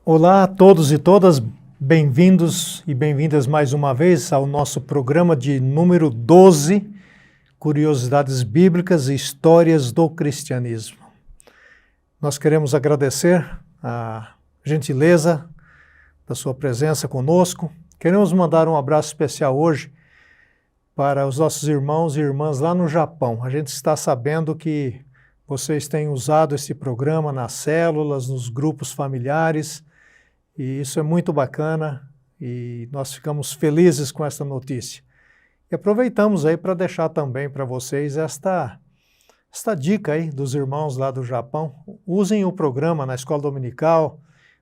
Olá a todos e todas, bem-vindos e bem-vindas mais uma vez ao nosso programa de número 12, Curiosidades Bíblicas e Histórias do Cristianismo. Nós queremos agradecer a gentileza da sua presença conosco. Queremos mandar um abraço especial hoje para os nossos irmãos e irmãs lá no Japão. A gente está sabendo que vocês têm usado esse programa nas células, nos grupos familiares, e isso é muito bacana e nós ficamos felizes com essa notícia. E aproveitamos aí para deixar também para vocês esta dica aí dos irmãos lá do Japão. Usem o programa na escola dominical,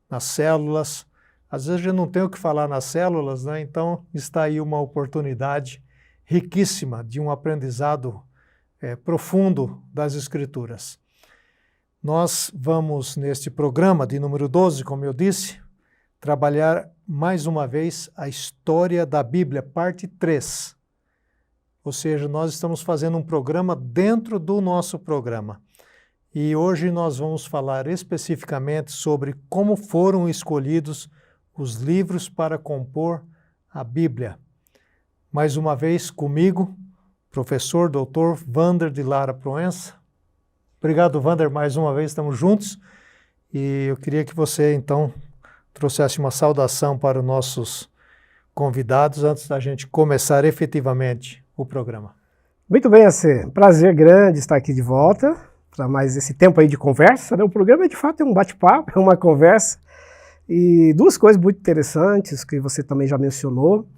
nas células. Às vezes a gente não tem o que falar nas células, né? Então está aí uma oportunidade riquíssima de um aprendizado profundo das Escrituras. Nós vamos, neste programa de número 12, como eu disse, trabalhar mais uma vez a história da Bíblia, parte 3. Ou seja, nós estamos fazendo um programa dentro do nosso programa. E hoje nós vamos falar especificamente sobre como foram escolhidos os livros para compor a Bíblia. Mais uma vez comigo, professor Dr. Wander de Lara Proença. Obrigado, Wander, mais uma vez, estamos juntos. E eu queria que você, então, trouxesse uma saudação para os nossos convidados antes da gente começar efetivamente o programa. Muito bem, AC. Prazer grande estar aqui de volta para mais esse tempo aí de conversa, né? O programa, de fato, é um bate-papo, é uma conversa. E duas coisas muito interessantes que você também já mencionou.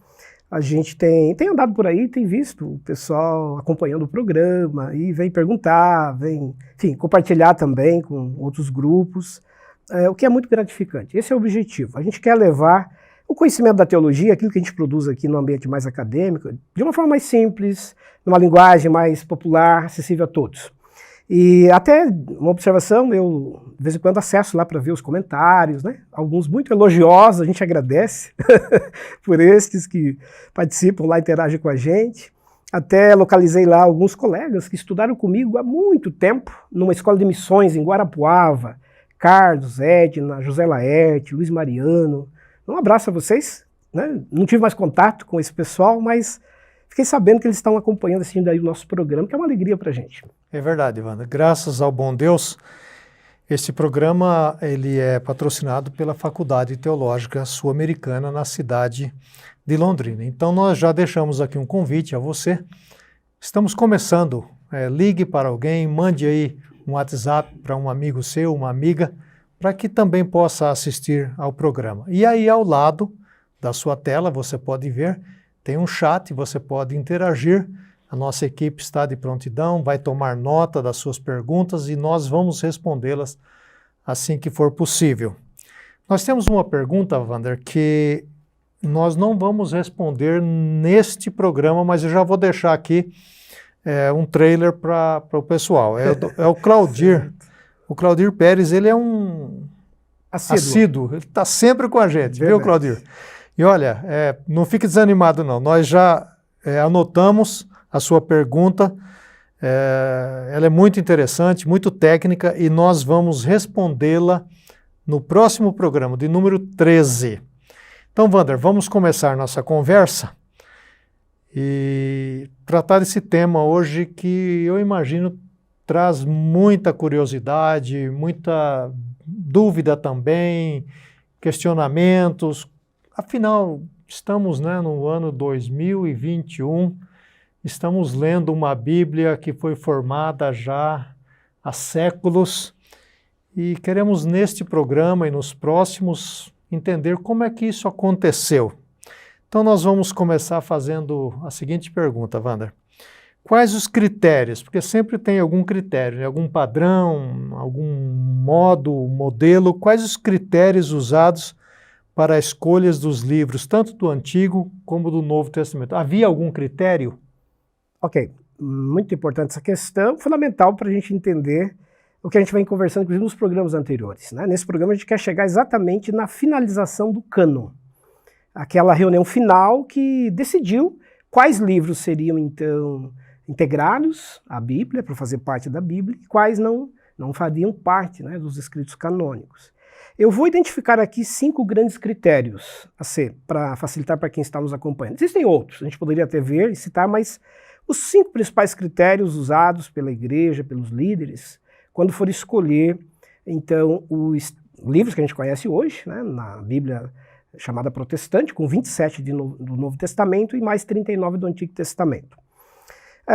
A gente tem andado por aí, tem visto o pessoal acompanhando o programa e vem perguntar, vem, enfim, compartilhar também com outros grupos. O que é muito gratificante. Esse é o objetivo. A gente quer levar o conhecimento da teologia, aquilo que a gente produz aqui no ambiente mais acadêmico, de uma forma mais simples, numa linguagem mais popular, acessível a todos. E até uma observação, eu de vez em quando acesso lá para ver os comentários, né? Alguns muito elogiosos, a gente agradece por estes que participam lá, interagem com a gente. Até localizei lá alguns colegas que estudaram comigo há muito tempo, numa escola de missões em Guarapuava, Carlos, Edna, José Laerte, Luiz Mariano. Um abraço a vocês, né? Não tive mais contato com esse pessoal, mas fiquei sabendo que eles estão acompanhando assim, daí o nosso programa, que é uma alegria para a gente. É verdade, Wander. Graças ao bom Deus, este programa ele é patrocinado pela Faculdade Teológica Sul-Americana na cidade de Londrina. Então nós já deixamos aqui um convite a você. Estamos começando. Ligue para alguém, mande aí um WhatsApp para um amigo seu, uma amiga, para que também possa assistir ao programa. E aí ao lado da sua tela você pode ver, tem um chat, você pode interagir. A nossa equipe está de prontidão, vai tomar nota das suas perguntas e nós vamos respondê-las assim que for possível. Nós temos uma pergunta, Wander, que nós não vamos responder neste programa, mas eu já vou deixar aqui um trailer para o pessoal. É o Claudir. O Claudir Pérez, ele é um assíduo. Ele está sempre com a gente, viu, Claudir? E olha, não fique desanimado não. Nós já anotamos a sua pergunta. Ela é muito interessante, muito técnica e nós vamos respondê-la no próximo programa, de número 13. Então, Wander, vamos começar nossa conversa e tratar desse tema hoje que eu imagino traz muita curiosidade, muita dúvida também, questionamentos. Afinal, estamos, né, no ano 2021, estamos lendo uma Bíblia que foi formada já há séculos e queremos neste programa e nos próximos entender como é que isso aconteceu. Então nós vamos começar fazendo a seguinte pergunta, Wander. Quais os critérios? Porque sempre tem algum critério, né? Algum padrão, algum modelo. Quais os critérios usados para as escolhas dos livros, tanto do Antigo como do Novo Testamento? Havia algum critério? Ok, muito importante essa questão, fundamental para a gente entender o que a gente vem conversando, inclusive, nos programas anteriores, né? Nesse programa a gente quer chegar exatamente na finalização do cânon. Aquela reunião final que decidiu quais livros seriam, então, integrados à Bíblia, para fazer parte da Bíblia, e quais não fariam parte, né, dos escritos canônicos. Eu vou identificar aqui 5 grandes critérios a ser, para facilitar para quem está nos acompanhando. Existem outros, a gente poderia até ver e citar, mas os 5 principais critérios usados pela igreja, pelos líderes, quando for escolher, então, os livros que a gente conhece hoje, né, na Bíblia chamada protestante, com 27 do Novo Testamento e mais 39 do Antigo Testamento.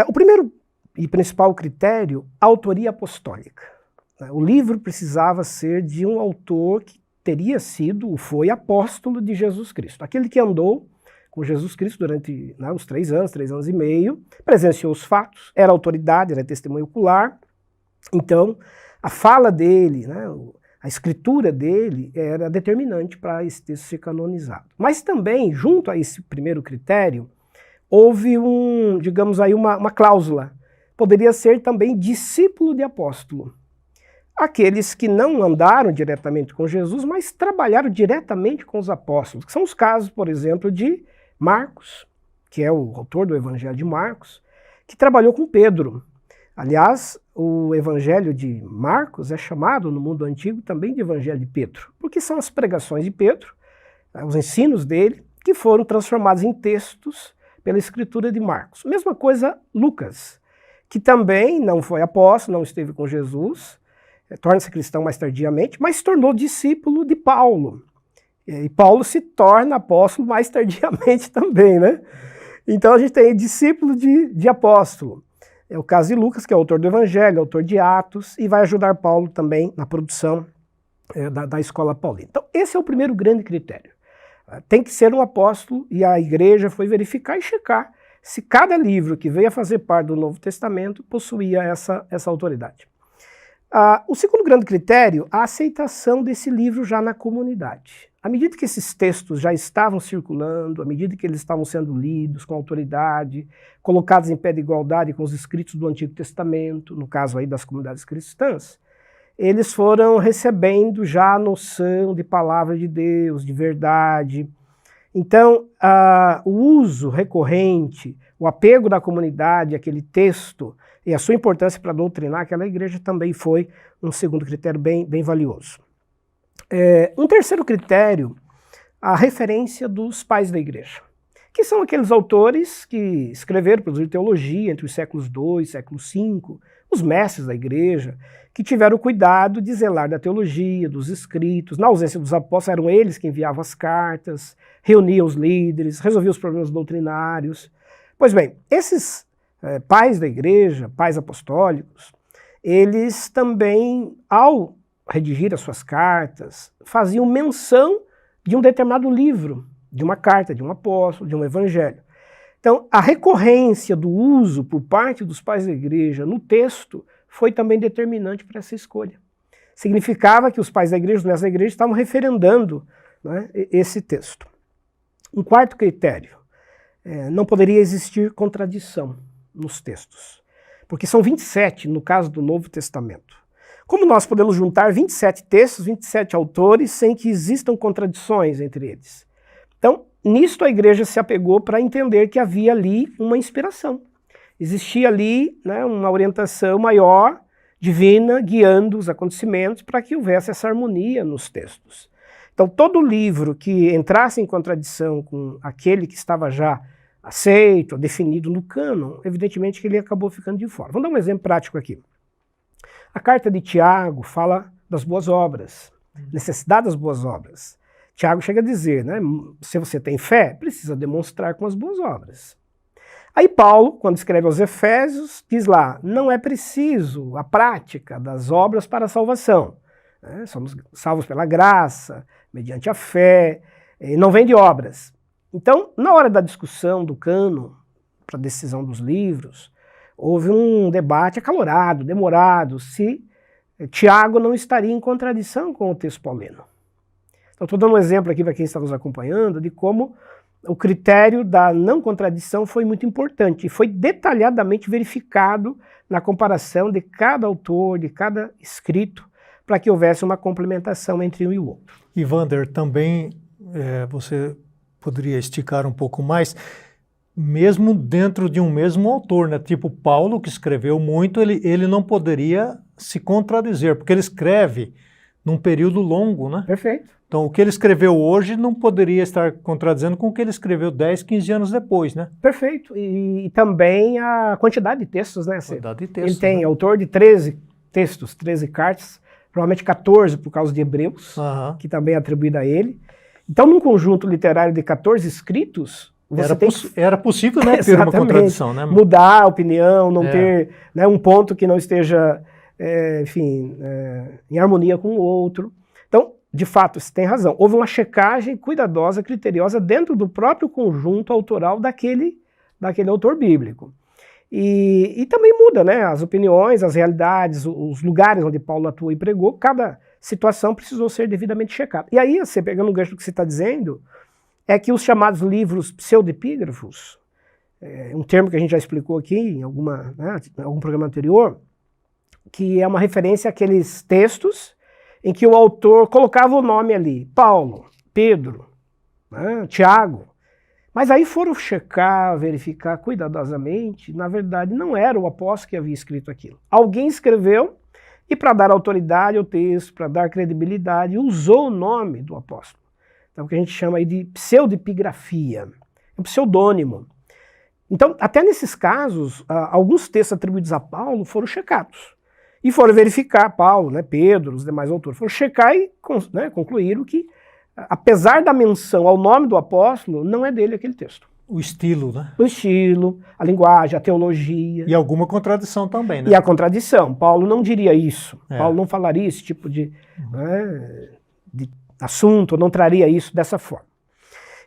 O primeiro e principal critério, autoria apostólica. O livro precisava ser de um autor que teria sido, ou foi, apóstolo de Jesus Cristo. Aquele que andou com Jesus Cristo durante os 3 anos e meio, presenciou os fatos, era autoridade, era testemunho ocular. Então, a fala dele, a escritura dele era determinante para esse texto ser canonizado. Mas também, junto a esse primeiro critério, houve digamos aí, uma cláusula. Poderia ser também discípulo de apóstolo. Aqueles que não andaram diretamente com Jesus, mas trabalharam diretamente com os apóstolos, que são os casos, por exemplo, de Marcos, que é o autor do Evangelho de Marcos, que trabalhou com Pedro. Aliás, o Evangelho de Marcos é chamado no mundo antigo também de Evangelho de Pedro, porque são as pregações de Pedro, os ensinos dele, que foram transformados em textos pela escritura de Marcos. Mesma coisa Lucas, que também não foi apóstolo, não esteve com Jesus, torna-se cristão mais tardiamente, mas se tornou discípulo de Paulo. E Paulo se torna apóstolo mais tardiamente também, né? Então a gente tem discípulo de apóstolo. É o caso de Lucas, que é autor do Evangelho, autor de Atos, e vai ajudar Paulo também na produção da escola paulina. Então esse é o primeiro grande critério. Tem que ser um apóstolo, e a igreja foi verificar e checar se cada livro que veio a fazer parte do Novo Testamento possuía essa autoridade. O segundo grande critério, a aceitação desse livro já na comunidade. À medida que esses textos já estavam circulando, à medida que eles estavam sendo lidos com autoridade, colocados em pé de igualdade com os escritos do Antigo Testamento, no caso aí das comunidades cristãs, eles foram recebendo já a noção de palavra de Deus, de verdade. Então, o uso recorrente, o apego da comunidade àquele texto e a sua importância para doutrinar aquela igreja também foi um segundo critério bem valioso. Um terceiro critério, a referência dos pais da igreja, que são aqueles autores que escreveram, produziram teologia entre os séculos II e século V, os mestres da igreja, que tiveram o cuidado de zelar da teologia, dos escritos. Na ausência dos apóstolos, eram eles que enviavam as cartas, reuniam os líderes, resolviam os problemas doutrinários. Pois bem, esses pais da igreja, pais apostólicos, eles também, ao redigir as suas cartas, faziam menção de um determinado livro, de uma carta, de um apóstolo, de um evangelho. Então, a recorrência do uso por parte dos pais da igreja no texto foi também determinante para essa escolha. Significava que os pais da igreja, os mestres da igreja, estavam referendando, né, esse texto. Um quarto critério, não poderia existir contradição nos textos, porque são 27 no caso do Novo Testamento. Como nós podemos juntar 27 textos, 27 autores, sem que existam contradições entre eles? Então, nisto a igreja se apegou para entender que havia ali uma inspiração. Existia ali, né, uma orientação maior, divina, guiando os acontecimentos para que houvesse essa harmonia nos textos. Então, todo livro que entrasse em contradição com aquele que estava já aceito, definido no cânon, evidentemente que ele acabou ficando de fora. Vamos dar um exemplo prático aqui. A carta de Tiago fala das boas obras, necessidade das boas obras. Tiago chega a dizer, né, se você tem fé, precisa demonstrar com as boas obras. Aí Paulo, quando escreve aos Efésios, diz lá, não é preciso a prática das obras para a salvação. Somos salvos pela graça, mediante a fé, e não vem de obras. Então, na hora da discussão do cânon, para a decisão dos livros, houve um debate acalorado, demorado, se Tiago não estaria em contradição com o texto paulino. Então, estou dando um exemplo aqui para quem está nos acompanhando de como o critério da não contradição foi muito importante e foi detalhadamente verificado na comparação de cada autor, de cada escrito, para que houvesse uma complementação entre um e o outro. E Wander, também você poderia esticar um pouco mais, mesmo dentro de um mesmo autor, né? Tipo Paulo, que escreveu muito, ele não poderia se contradizer, porque ele escreve num período longo, né? Perfeito. Então, o que ele escreveu hoje não poderia estar contradizendo com o que ele escreveu 10, 15 anos depois, né? Perfeito. E também a quantidade de textos, né? Quantidade de textos, ele tem né? autor de 13 textos, 13 cartas, provavelmente 14 por causa de Hebreus, Aham. que também é atribuída a ele. Então, num conjunto literário de 14 escritos, você tem que Era possível, né, ter uma Exatamente. contradição, né? Mudar a opinião, não É. ter, né, um ponto que não esteja, em harmonia com o outro. Então, de fato, você tem razão. Houve uma checagem cuidadosa, criteriosa, dentro do próprio conjunto autoral daquele autor bíblico. E também muda, né, as opiniões, as realidades, os lugares onde Paulo atuou e pregou, cada situação precisou ser devidamente checada. E aí, você pegando o gancho do que você está dizendo, é que os chamados livros pseudepígrafos, um termo que a gente já explicou aqui em algum programa anterior, que é uma referência àqueles textos em que o autor colocava o nome ali, Paulo, Pedro, né, Tiago, mas aí foram checar, verificar cuidadosamente, na verdade não era o apóstolo que havia escrito aquilo. Alguém escreveu e para dar autoridade ao texto, para dar credibilidade, usou o nome do apóstolo. Então, o que a gente chama aí de pseudepigrafia, é um pseudônimo. Então, até nesses casos, alguns textos atribuídos a Paulo foram checados. E foram verificar, Paulo, né, Pedro, os demais autores, foram checar e concluíram que, apesar da menção ao nome do apóstolo, não é dele aquele texto. O estilo, né? O estilo, a linguagem, a teologia. E alguma contradição também, né? E a contradição. Paulo não diria isso. É. Paulo não falaria esse tipo de assunto, não traria isso dessa forma.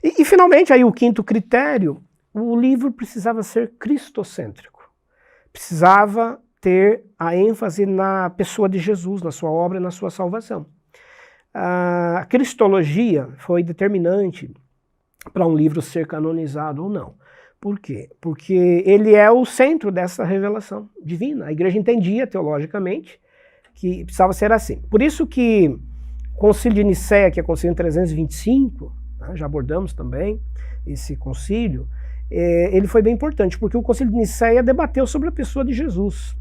E finalmente, aí o quinto critério, o livro precisava ser cristocêntrico. Precisava ter a ênfase na pessoa de Jesus, na sua obra e na sua salvação. A cristologia foi determinante para um livro ser canonizado ou não. Por quê? Porque ele é o centro dessa revelação divina. A igreja entendia teologicamente que precisava ser assim. Por isso que o Concílio de Nicéia, que é o Concílio em 325, né, já abordamos também esse concílio, ele foi bem importante, porque o Concílio de Nicéia debateu sobre a pessoa de Jesus,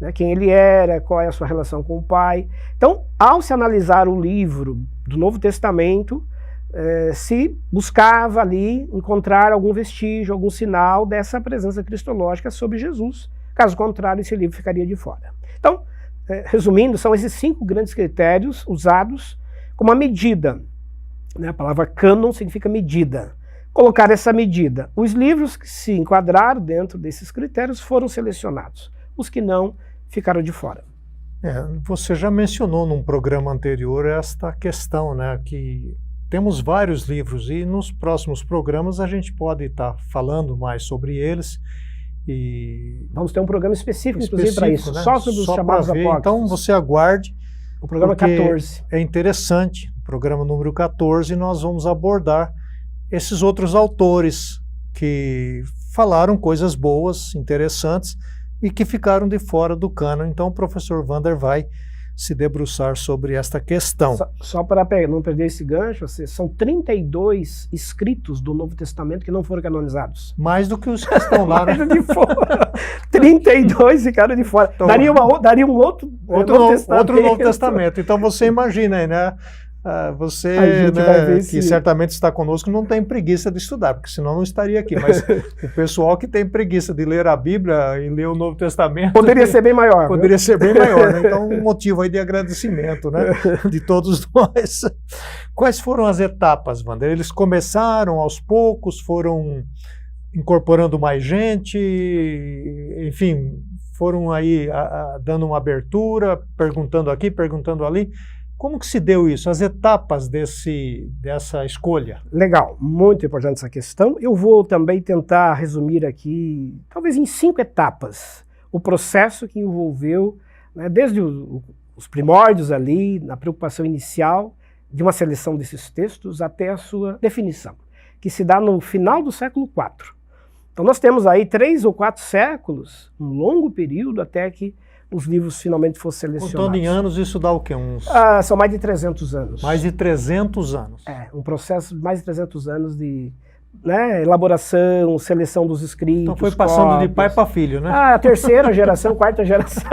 né, quem ele era, qual é a sua relação com o Pai. Então, ao se analisar o livro do Novo Testamento, se buscava ali encontrar algum vestígio, algum sinal dessa presença cristológica sobre Jesus. Caso contrário, esse livro ficaria de fora. Então, resumindo, são esses 5 grandes critérios usados como uma medida. Né? A palavra cânon significa medida. Colocar essa medida. Os livros que se enquadraram dentro desses critérios foram selecionados. Os que não, ficaram de fora. Você já mencionou num programa anterior esta questão, né, que temos vários livros e nos próximos programas a gente pode estar falando mais sobre eles. E vamos ter um programa específico inclusive, para isso, né? Só sobre os chamados apócrifos. Então você aguarde. O programa 14. É interessante, o programa número 14, nós vamos abordar esses outros autores que falaram coisas boas, interessantes, e que ficaram de fora do cânon. Então o professor Wander vai se debruçar sobre esta questão. Só para não perder esse gancho, são 32 escritos do Novo Testamento que não foram canonizados. Mais do que os que estão lá, né? De fora. 32 ficaram de fora. Então, daria um outro Novo Testamento. Então você imagina aí, né? Você, né, que certamente está conosco, não tem preguiça de estudar, porque senão não estaria aqui. Mas o pessoal que tem preguiça de ler a Bíblia e ler o Novo Testamento... Poderia ser bem maior. Poderia ser bem maior, né? Então, um motivo aí de agradecimento, né, de todos nós. Quais foram as etapas, Wander? Eles começaram aos poucos, foram incorporando mais gente, enfim, foram aí dando uma abertura, perguntando aqui, perguntando ali. Como que se deu isso? As etapas dessa escolha? Legal, muito importante essa questão. Eu vou também tentar resumir aqui, talvez em 5 etapas, o processo que envolveu, né, desde os primórdios ali, na preocupação inicial de uma seleção desses textos até a sua definição, que se dá no final do século IV. Então nós temos aí 3 ou 4 séculos, um longo período até que os livros finalmente fossem selecionados. Contando em anos, isso dá o quê? São mais de 300 anos. Mais de 300 anos. Um processo de mais de 300 anos de, né, elaboração, seleção dos escritos. Então foi passando cópias de pai para filho, né? A terceira geração, quarta geração.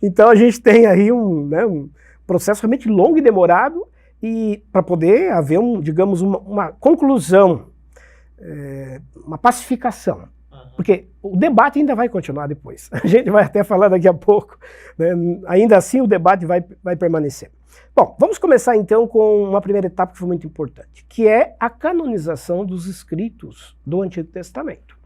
Então a gente tem aí um processo realmente longo e demorado, e para poder haver, digamos, uma conclusão, uma pacificação. Porque o debate ainda vai continuar depois. A gente vai até falar daqui a pouco, né? Ainda assim o debate vai permanecer. Bom, vamos começar então com uma primeira etapa que foi muito importante, que é a canonização dos escritos do Antigo Testamento.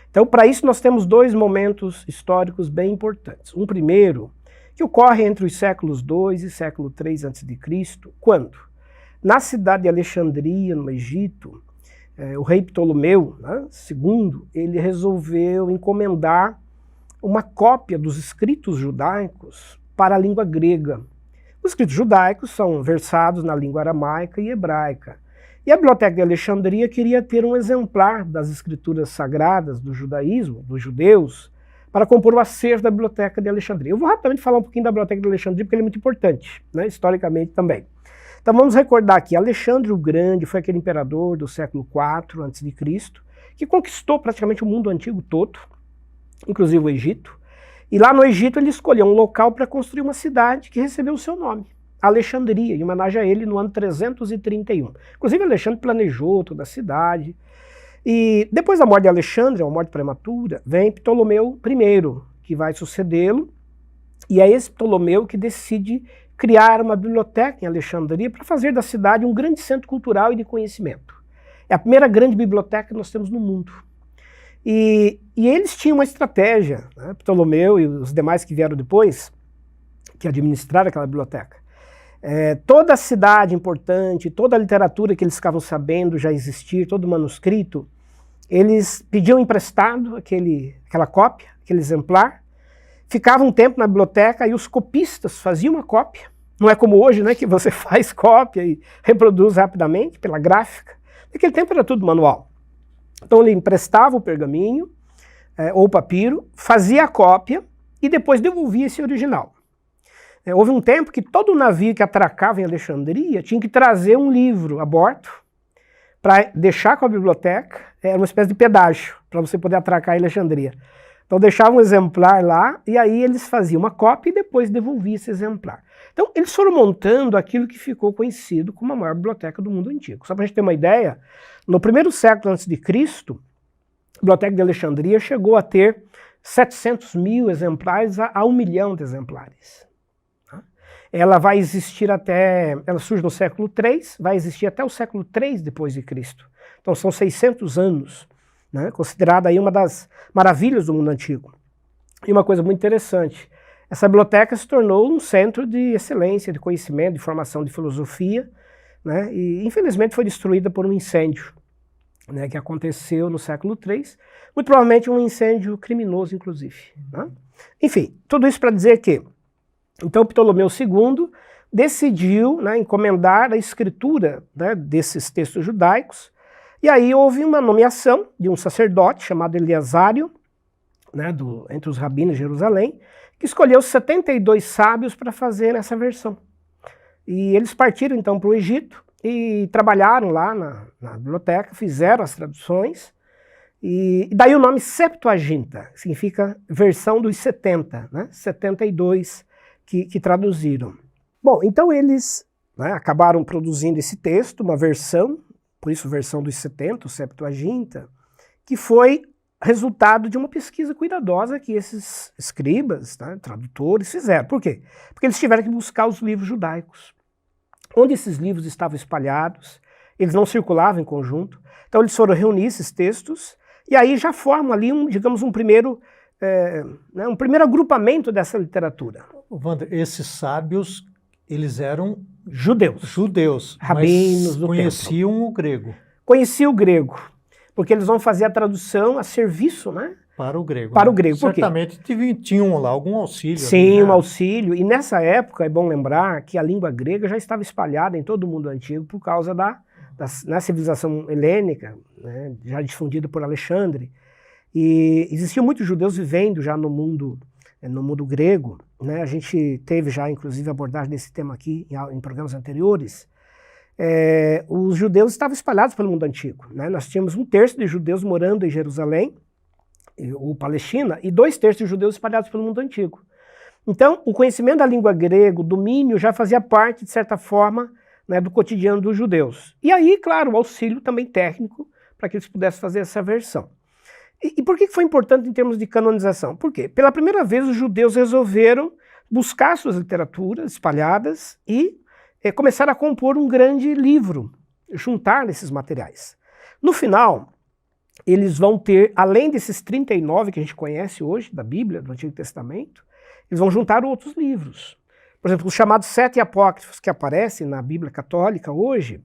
Então, para isso nós temos dois momentos históricos bem importantes. Um primeiro, que ocorre entre os séculos II e século III a.C., quando, na cidade de Alexandria, no Egito, o rei Ptolomeu, né, II, ele resolveu encomendar uma cópia dos escritos judaicos para a língua grega. Os escritos judaicos são versados na língua aramaica e hebraica. E a Biblioteca de Alexandria queria ter um exemplar das escrituras sagradas do judaísmo, dos judeus, para compor o acervo da Biblioteca de Alexandria. Eu vou rapidamente falar um pouquinho da Biblioteca de Alexandria, porque ele é muito importante, né, historicamente também. Então vamos recordar que Alexandre o Grande foi aquele imperador do século IV a.C., que conquistou praticamente o mundo antigo todo, inclusive o Egito. E lá no Egito ele escolheu um local para construir uma cidade que recebeu o seu nome, Alexandria, em homenagem a ele no ano 331. Inclusive Alexandre planejou toda a cidade. E depois da morte de Alexandre, uma morte prematura, vem Ptolomeu I, que vai sucedê-lo. E é esse Ptolomeu que decide criar uma biblioteca em Alexandria para fazer da cidade um grande centro cultural e de conhecimento. É a primeira grande biblioteca que nós temos no mundo. E eles tinham uma estratégia, né, Ptolomeu e os demais que vieram depois, que administraram aquela biblioteca. Toda a cidade importante, toda a literatura que eles ficavam sabendo já existir, todo manuscrito, eles pediam emprestado aquela cópia, aquele exemplar, ficava um tempo na biblioteca e os copistas faziam uma cópia. Não é como hoje, né, que você faz cópia e reproduz rapidamente pela gráfica. Naquele tempo era tudo manual. Então ele emprestava o pergaminho ou o papiro, fazia a cópia e depois devolvia esse original. Houve um tempo que todo navio que atracava em Alexandria tinha que trazer um livro a bordo para deixar com a biblioteca, era uma espécie de pedágio para você poder atracar em Alexandria. Então deixava um exemplar lá e aí eles faziam uma cópia e depois devolviam esse exemplar. Então eles foram montando aquilo que ficou conhecido como a maior biblioteca do mundo antigo. Só para a gente ter uma ideia, no primeiro século a.C., a Biblioteca de Alexandria chegou a ter 700 mil exemplares a 1 milhão de exemplares. Ela vai existir ela surge no século III, vai existir até o século III depois de Cristo. Então são 600 anos, né, considerada aí uma das maravilhas do mundo antigo. E uma coisa muito interessante, essa biblioteca se tornou um centro de excelência, de conhecimento, de formação de filosofia, né, e infelizmente foi destruída por um incêndio, né, que aconteceu no século III, muito provavelmente um incêndio criminoso, inclusive. Né? Enfim, tudo isso para dizer que então Ptolomeu II decidiu, né, encomendar a escritura, né, desses textos judaicos, e aí houve uma nomeação de um sacerdote chamado Eleasário, né, entre os rabinos de Jerusalém, que escolheu 72 sábios para fazer essa versão. E eles partiram então para o Egito e trabalharam lá na biblioteca, fizeram as traduções, e daí o nome Septuaginta, que significa versão dos 70, né, 72 que traduziram. Bom, então eles, né, acabaram produzindo esse texto, uma versão, por isso versão dos 70, o Septuaginta, que foi resultado de uma pesquisa cuidadosa que esses escribas, né, tradutores, fizeram. Por quê? Porque eles tiveram que buscar os livros judaicos. Onde esses livros estavam espalhados, eles não circulavam em conjunto, então eles foram reunir esses textos, e aí já formam ali, digamos, um primeiro agrupamento dessa literatura. Wander, esses sábios, eles eram judeus, rabinos do conheciam templo. O grego. Conheciam o grego, porque eles vão fazer a tradução a serviço, né? Para o grego. Para o grego. Por quê? Certamente tinham lá algum auxílio. Sim, ali, né? um auxílio. E nessa época, é bom lembrar que a língua grega já estava espalhada em todo o mundo antigo por causa da civilização helênica, né, já difundida por Alexandre. E existiam muitos judeus vivendo já no mundo grego, né? A gente teve já, inclusive, abordagem desse tema aqui em programas anteriores. Os judeus estavam espalhados pelo mundo antigo, né? Nós tínhamos 1/3 de judeus morando em Jerusalém, ou Palestina, e 2/3 de judeus espalhados pelo mundo antigo. Então, o conhecimento da língua grega, o domínio, já fazia parte, de certa forma, né, do cotidiano dos judeus. E aí, claro, o auxílio também técnico para que eles pudessem fazer essa versão. E por que foi importante em termos de canonização? Por quê? Pela primeira vez os judeus resolveram buscar suas literaturas espalhadas e começaram a compor um grande livro, juntar esses materiais. No final, eles vão ter, além desses 39 que a gente conhece hoje, da Bíblia, do Antigo Testamento, eles vão juntar outros livros. Por exemplo, os chamados 7 apócrifos que aparecem na Bíblia católica hoje,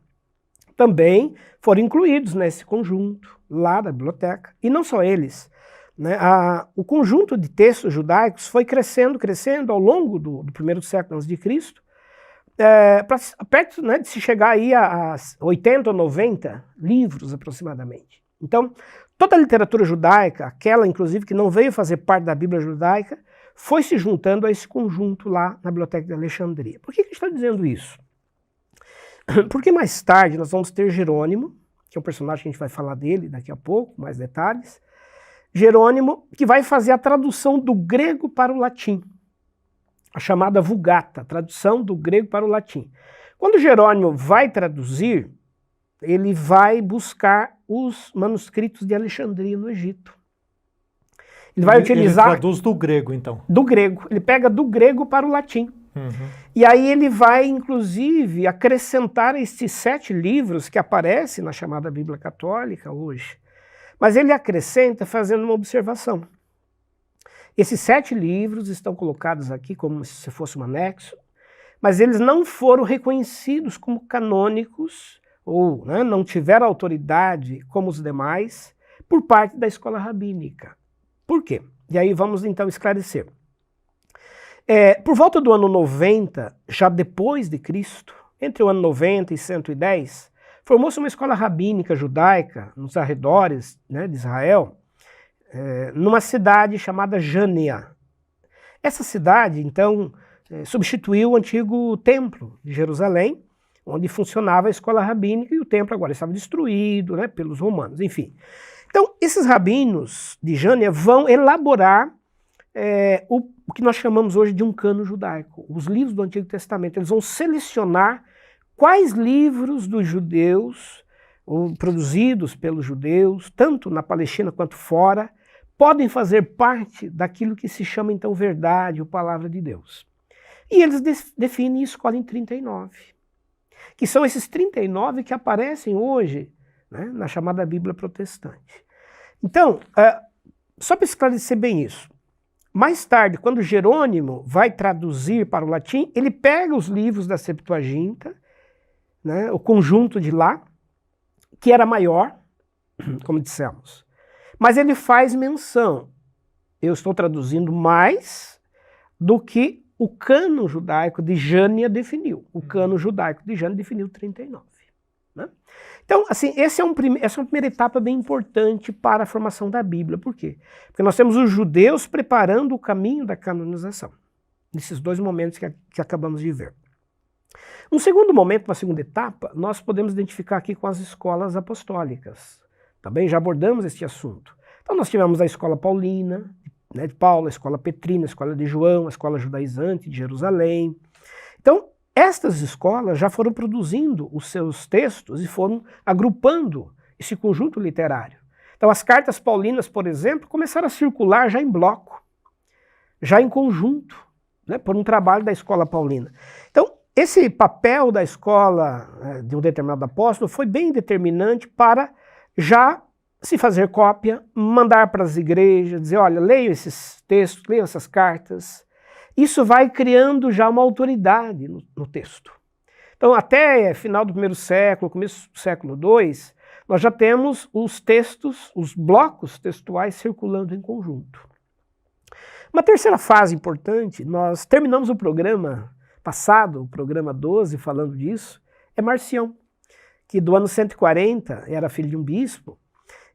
também foram incluídos nesse conjunto, lá da biblioteca. E não só eles. Né? O conjunto de textos judaicos foi crescendo ao longo do primeiro século a.C., perto, né, de se chegar aí a 80 ou 90 livros aproximadamente. Então, toda a literatura judaica, aquela inclusive que não veio fazer parte da Bíblia judaica, foi se juntando a esse conjunto lá na Biblioteca de Alexandria. Por que a gente está dizendo isso? Porque mais tarde nós vamos ter Jerônimo, que é um personagem que a gente vai falar dele daqui a pouco, mais detalhes. Jerônimo, que vai fazer a tradução do grego para o latim, a chamada Vulgata, tradução do grego para o latim. Quando Jerônimo vai traduzir, ele vai buscar os manuscritos de Alexandria no Egito. Ele vai utilizar... Ele traduz do grego, então. Do grego. Ele pega do grego para o latim. Uhum. E aí ele vai, inclusive, acrescentar esses 7 livros que aparecem na chamada Bíblia Católica hoje. Mas ele acrescenta fazendo uma observação. Esses 7 livros estão colocados aqui como se fosse um anexo, mas eles não foram reconhecidos como canônicos, ou né, não tiveram autoridade como os demais, por parte da escola rabínica. Por quê? E aí vamos então esclarecer. Por volta do ano 90, já depois de Cristo, entre o ano 90 e 110, formou-se uma escola rabínica judaica nos arredores, né, de Israel, numa cidade chamada Jânia. Essa cidade, então, substituiu o antigo templo de Jerusalém, onde funcionava a escola rabínica, e o templo agora estava destruído, né, pelos romanos, enfim. Então, esses rabinos de Jânia vão elaborar o que nós chamamos hoje de um cano judaico, os livros do Antigo Testamento. Eles vão selecionar quais livros dos judeus, ou produzidos pelos judeus, tanto na Palestina quanto fora, podem fazer parte daquilo que se chama então verdade ou palavra de Deus. E eles definem e escolhem 39, que são esses 39 que aparecem hoje, né, na chamada Bíblia protestante. Então, só para esclarecer bem isso, mais tarde, quando Jerônimo vai traduzir para o latim, ele pega os livros da Septuaginta, né, o conjunto de lá, que era maior, como dissemos, mas ele faz menção, eu estou traduzindo mais do que o cano judaico de Jânia definiu. O cano judaico de Jânia definiu 39. Né? Então, assim, essa é uma primeira etapa bem importante para a formação da Bíblia. Por quê? Porque nós temos os judeus preparando o caminho da canonização, nesses 2 momentos que acabamos de ver. Um segundo momento, uma segunda etapa, nós podemos identificar aqui com as escolas apostólicas. Também já abordamos este assunto. Então nós tivemos a escola paulina, né, de Paulo, a escola petrina, a escola de João, a escola judaizante de Jerusalém. Então, estas escolas já foram produzindo os seus textos e foram agrupando esse conjunto literário. Então as cartas paulinas, por exemplo, começaram a circular já em bloco, já em conjunto, né, por um trabalho da escola paulina. Então, esse papel da escola de um determinado apóstolo foi bem determinante para já se fazer cópia, mandar para as igrejas, dizer, olha, leiam esses textos, leiam essas cartas. Isso vai criando já uma autoridade no texto. Então, até final do 1º século, começo do século II, nós já temos os textos, os blocos textuais circulando em conjunto. Uma terceira fase importante, nós terminamos o programa passado, o programa 12, falando disso, é Marcião, que do ano 140, era filho de um bispo,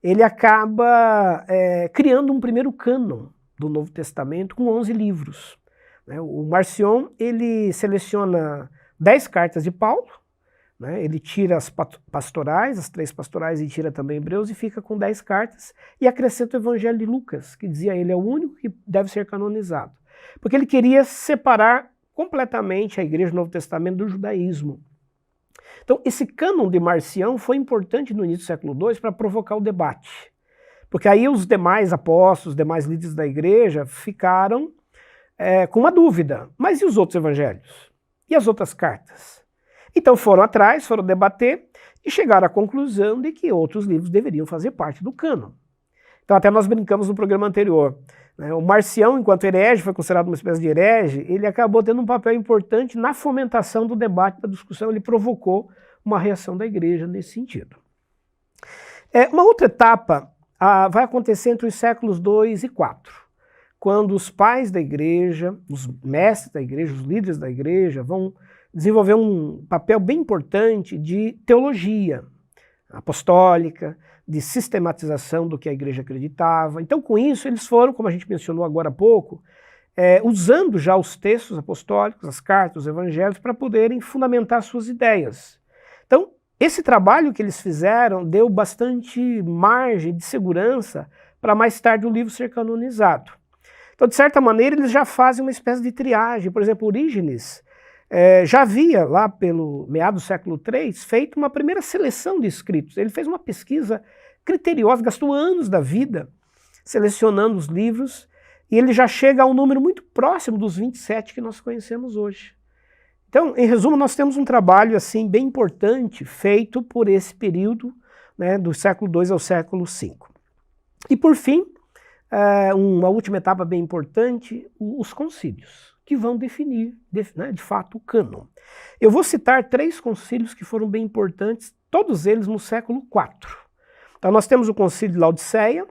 ele acaba criando um primeiro cânon do Novo Testamento com 11 livros. O Marcion, ele seleciona 10 cartas de Paulo, né, ele tira as pastorais, as 3 pastorais, e tira também Hebreus, e fica com 10 cartas, e acrescenta o Evangelho de Lucas, que dizia ele é o único que deve ser canonizado. porque ele queria separar completamente a igreja do Novo Testamento do judaísmo. Então, esse cânon de Marcião foi importante no início do século II para provocar o debate. Porque aí os demais apóstolos, os demais líderes da igreja ficaram com uma dúvida. Mas e os outros evangelhos? E as outras cartas? Então foram atrás, foram debater e chegaram à conclusão de que outros livros deveriam fazer parte do cânon. Então até nós brincamos no programa anterior. O Marcião, enquanto herege, foi considerado uma espécie de herege, ele acabou tendo um papel importante na fomentação do debate, da discussão, ele provocou uma reação da igreja nesse sentido. Uma outra etapa vai acontecer entre os séculos II e IV, quando os pais da igreja, os mestres da igreja, os líderes da igreja vão desenvolver um papel bem importante de teologia apostólica, de sistematização do que a igreja acreditava. Então, com isso, eles foram, como a gente mencionou agora há pouco, usando já os textos apostólicos, as cartas, os evangelhos, para poderem fundamentar suas ideias. Então, esse trabalho que eles fizeram deu bastante margem de segurança para mais tarde o livro ser canonizado. Então, de certa maneira, eles já fazem uma espécie de triagem. Por exemplo, Orígenes já havia, lá pelo meado do século III, feito uma primeira seleção de escritos. Ele fez uma pesquisa criteriosa, gastou anos da vida selecionando os livros, e ele já chega a um número muito próximo dos 27 que nós conhecemos hoje. Então, em resumo, nós temos um trabalho assim bem importante feito por esse período, né, do século II ao século V. E por fim, uma última etapa bem importante, os concílios, que vão definir, né, de fato, o cânon. Eu vou citar 3 concílios que foram bem importantes, todos eles no século IV. Então nós temos o concílio de Laodiceia,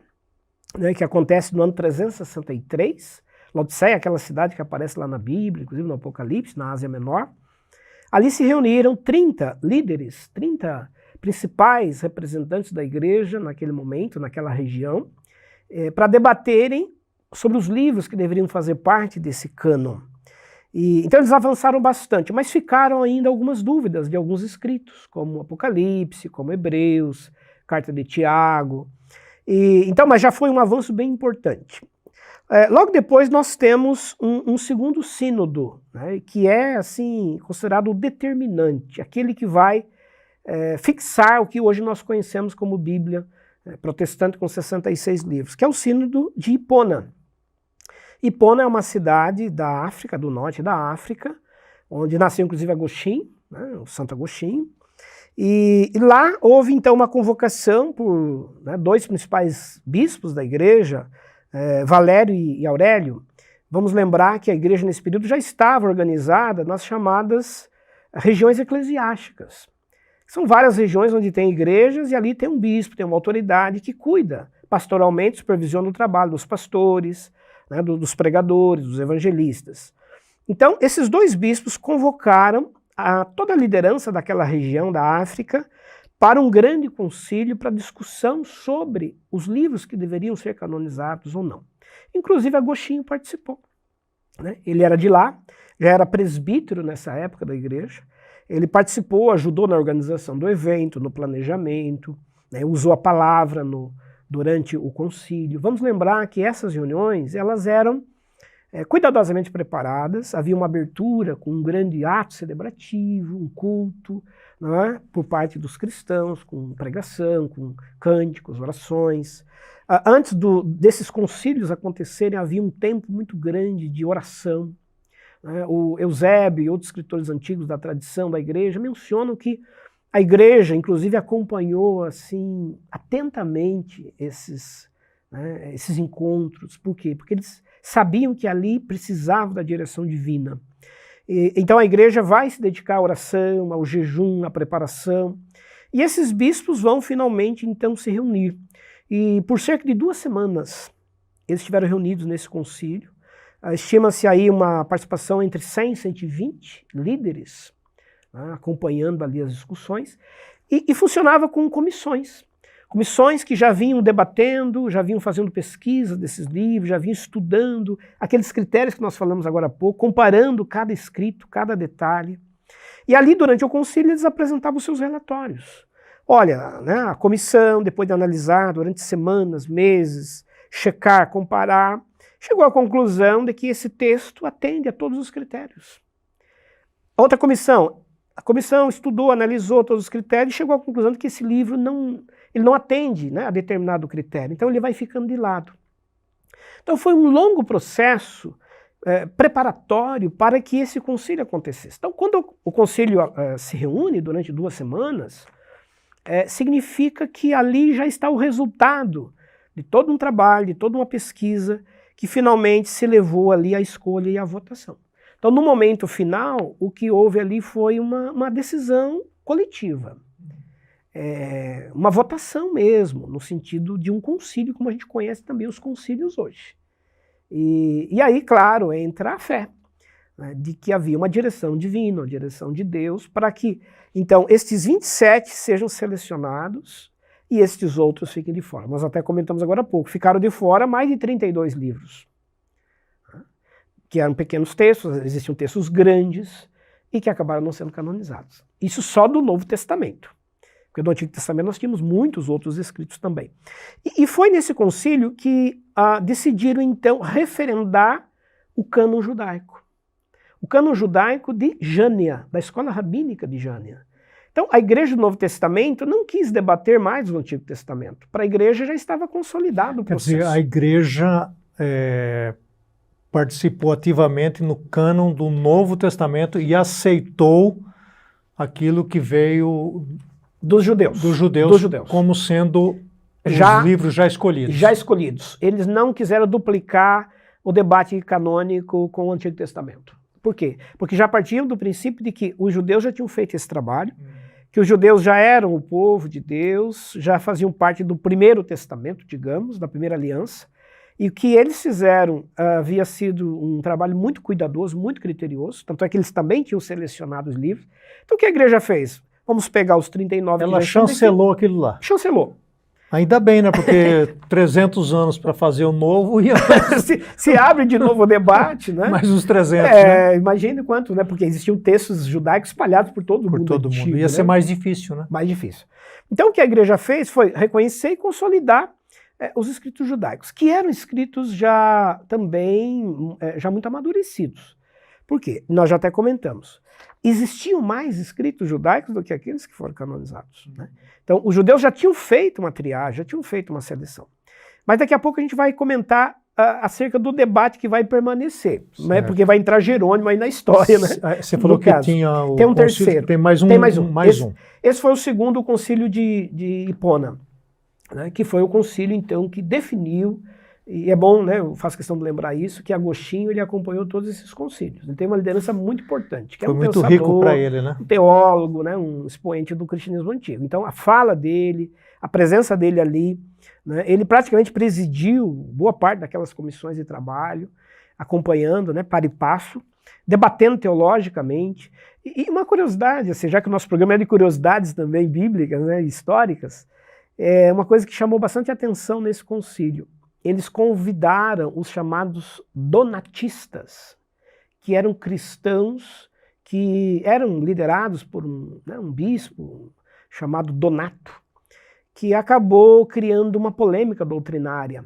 né, que acontece no ano 363, Laodiceia é aquela cidade que aparece lá na Bíblia, inclusive no Apocalipse, na Ásia Menor. Ali se reuniram 30 líderes, 30 principais representantes da igreja naquele momento, naquela região, para debaterem sobre os livros que deveriam fazer parte desse cânon. Então eles avançaram bastante, mas ficaram ainda algumas dúvidas de alguns escritos, como Apocalipse, como Hebreus, Carta de Tiago. Então, mas já foi um avanço bem importante. Logo depois nós temos um segundo sínodo, né, que é assim considerado o determinante, aquele que vai fixar o que hoje nós conhecemos como Bíblia protestante com 66 livros, que é o sínodo de Hipona. Hipona é uma cidade da África, do norte da África, onde nasceu inclusive Agostinho, né, o Santo Agostinho, e lá houve então uma convocação por 2 principais bispos da igreja, Valério e Aurélio. Vamos lembrar que a igreja nesse período já estava organizada nas chamadas regiões eclesiásticas. São várias regiões onde tem igrejas e ali tem um bispo, tem uma autoridade que cuida pastoralmente, supervisiona o trabalho dos pastores, né, dos pregadores, dos evangelistas. Então, esses 2 bispos convocaram toda a liderança daquela região da África para um grande concílio para discussão sobre os livros que deveriam ser canonizados ou não. Inclusive Agostinho participou, né? Ele era de lá, já era presbítero nessa época da igreja, ele participou, ajudou na organização do evento, no planejamento, né? Usou a palavra durante o concílio. Vamos lembrar que essas reuniões elas eram cuidadosamente preparadas, havia uma abertura com um grande ato celebrativo, um culto, né, por parte dos cristãos, com pregação, com cânticos, orações. Antes desses concílios acontecerem, havia um tempo muito grande de oração. O Eusébio e outros escritores antigos da tradição da igreja mencionam que a igreja, inclusive, acompanhou assim atentamente esses encontros. Por quê? Porque eles sabiam que ali precisavam da direção divina. Então a igreja vai se dedicar à oração, ao jejum, à preparação. E esses bispos vão finalmente então se reunir. E por cerca de 2 semanas eles estiveram reunidos nesse concílio. Estima-se aí uma participação entre 100 e 120 líderes, né, acompanhando ali as discussões. E funcionava com comissões. Comissões que já vinham debatendo, já vinham fazendo pesquisa desses livros, já vinham estudando aqueles critérios que nós falamos agora há pouco, comparando cada escrito, cada detalhe. E ali, durante o concílio, eles apresentavam os seus relatórios. Olha, né, a comissão, depois de analisar durante semanas, meses, checar, comparar, chegou à conclusão de que esse texto atende a todos os critérios. A comissão estudou, analisou todos os critérios e chegou à conclusão de que esse livro ele não atende, né, a determinado critério. Então ele vai ficando de lado. Então foi um longo processo preparatório para que esse concílio acontecesse. Então quando o concílio se reúne durante 2 semanas, significa que ali já está o resultado de todo um trabalho, de toda uma pesquisa, que finalmente se levou ali à escolha e à votação. Então, no momento final, o que houve ali foi uma decisão coletiva. Uma votação mesmo, no sentido de um concílio, como a gente conhece também os concílios hoje. E aí, claro, entra a fé, né, de que havia uma direção divina, uma direção de Deus, para que, então, estes 27 sejam selecionados e estes outros fiquem de fora. Nós até comentamos agora há pouco, ficaram de fora mais de 32 livros, que eram pequenos textos, existiam textos grandes, e que acabaram não sendo canonizados. Isso só do Novo Testamento, porque no Antigo Testamento nós tínhamos muitos outros escritos também. E foi nesse concílio que decidiram, então, referendar o cânon judaico. O cânon judaico de Jânia, da escola rabínica de Jânia. Então, a igreja do Novo Testamento não quis debater mais o Antigo Testamento. Para a igreja já estava consolidado o processo. Quer dizer, a igreja participou ativamente no cânon do Novo Testamento e aceitou aquilo que veio dos judeus, como sendo os livros já escolhidos. Já escolhidos. Eles não quiseram duplicar o debate canônico com o Antigo Testamento. Por quê? Porque já partiam do princípio de que os judeus já tinham feito esse trabalho, que os judeus já eram o povo de Deus, já faziam parte do primeiro testamento, digamos, da primeira aliança, e o que eles fizeram havia sido um trabalho muito cuidadoso, muito criterioso, tanto é que eles também tinham selecionado os livros. Então o que a igreja fez? Vamos pegar os 39... Ela chancelou aquilo lá. Chancelou. Ainda bem, né? Porque 300 anos para fazer o novo e se abre de novo o debate, né? Mais uns 300, né? Imagine quanto, né? Porque existiam textos judaicos espalhados por todo mundo. Por todo mundo. Ia ser mais difícil, né? Mais difícil. Então o que a igreja fez foi reconhecer e consolidar os escritos judaicos, que eram escritos já também, já muito amadurecidos. Por quê? Nós já até comentamos. Existiam mais escritos judaicos do que aqueles que foram canonizados, né? Então, os judeus já tinham feito uma triagem, já tinham feito uma seleção. Mas daqui a pouco a gente vai comentar acerca do debate que vai permanecer, né? Porque vai entrar Jerônimo aí na história, né? Você falou que tinha o tem um terceiro. Tem mais um. Esse foi o segundo concílio de Hipona, né? Que foi o concílio, então, que definiu. E é bom, né, eu faço questão de lembrar isso, que Agostinho ele acompanhou todos esses concílios. Ele tem uma liderança muito importante. Que foi muito rico para ele, né? Um teólogo, né, um expoente do cristianismo antigo. Então a fala dele, a presença dele ali, né, ele praticamente presidiu boa parte daquelas comissões de trabalho, acompanhando, né, para e passo, debatendo teologicamente. E uma curiosidade, assim, já que o nosso programa é de curiosidades também bíblicas, né, históricas, é uma coisa que chamou bastante atenção nesse concílio. Eles convidaram os chamados donatistas, que eram cristãos que eram liderados por um bispo chamado Donato, que acabou criando uma polêmica doutrinária.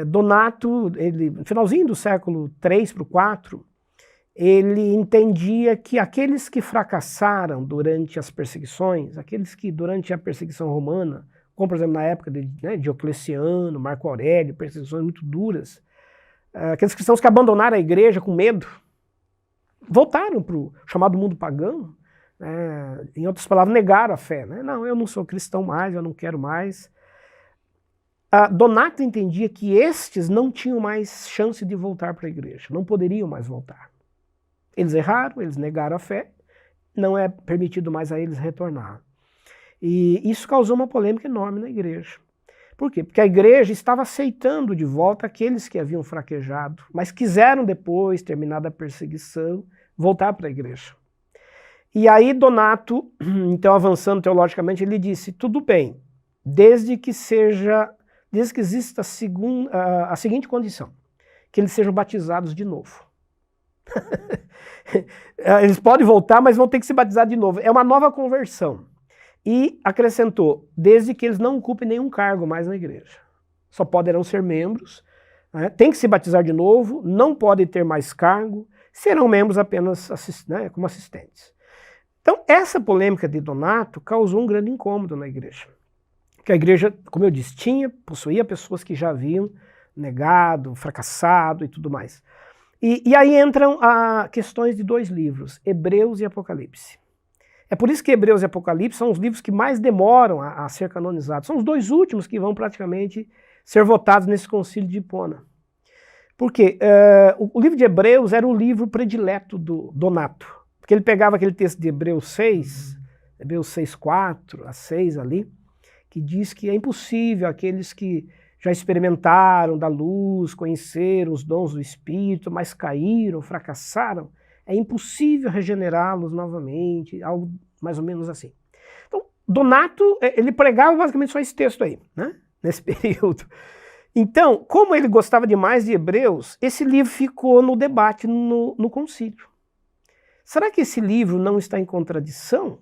Donato, no finalzinho do século III para o IV, ele entendia que aqueles que fracassaram durante as perseguições, aqueles que durante a perseguição romana, como por exemplo na época de Diocleciano, Marco Aurélio, perseguições muito duras, aqueles cristãos que abandonaram a igreja com medo, voltaram para o chamado mundo pagão, em outras palavras, negaram a fé. Né? Não, eu não sou cristão mais, eu não quero mais. Donato entendia que estes não tinham mais chance de voltar para a igreja, não poderiam mais voltar. Eles erraram, eles negaram a fé, não é permitido mais a eles retornar. E isso causou uma polêmica enorme na igreja. Por quê? Porque a igreja estava aceitando de volta aqueles que haviam fraquejado, mas quiseram depois, terminada a perseguição, voltar para a igreja. E aí Donato, então avançando teologicamente, ele disse, tudo bem, desde que exista a seguinte condição, que eles sejam batizados de novo. Eles podem voltar, mas vão ter que se batizar de novo. É uma nova conversão. E acrescentou, desde que eles não ocupem nenhum cargo mais na igreja. Só poderão ser membros, tem que se batizar de novo, não podem ter mais cargo, serão membros apenas como assistentes. Então, essa polêmica de Donato causou um grande incômodo na igreja. Que a igreja, como eu disse, possuía pessoas que já haviam negado, fracassado e tudo mais. E aí entram questões de 2 livros, Hebreus e Apocalipse. É por isso que Hebreus e Apocalipse são os livros que mais demoram a ser canonizados. São os 2 últimos que vão praticamente ser votados nesse concílio de Hipona. Por quê? O livro de Hebreus era o livro predileto do Donato. Porque ele pegava aquele texto de Hebreus 6, Hebreus 6:4 a 6 ali, que diz que é impossível aqueles que já experimentaram da luz, conheceram os dons do Espírito, mas caíram, fracassaram, é impossível regenerá-los novamente, algo mais ou menos assim. Então, Donato, ele pregava basicamente só esse texto aí, né, nesse período. Então, como ele gostava demais de Hebreus, esse livro ficou no debate no concílio. Será que esse livro não está em contradição,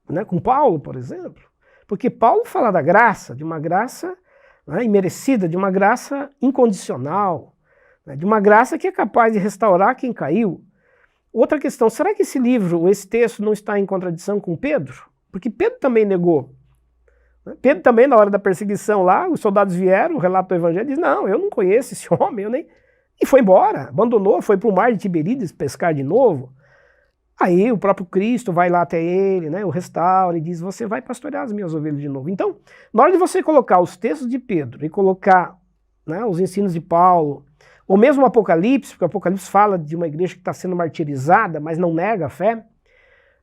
né, com Paulo, por exemplo? Porque Paulo fala da graça, de uma graça, né, imerecida, de uma graça incondicional, né, de uma graça que é capaz de restaurar quem caiu. Outra questão, será que esse livro, esse texto, não está em contradição com Pedro? Porque Pedro também negou. Pedro também, na hora da perseguição lá, os soldados vieram, o relato do evangelho diz, não, eu não conheço esse homem, eu nem... E foi embora, abandonou, foi para o mar de Tiberíades pescar de novo. Aí o próprio Cristo vai lá até ele, né, o restaura e diz, você vai pastorear as minhas ovelhas de novo. Então, na hora de você colocar os textos de Pedro e colocar, né, os ensinos de Paulo, ou mesmo o Apocalipse, porque o Apocalipse fala de uma igreja que está sendo martirizada, mas não nega a fé,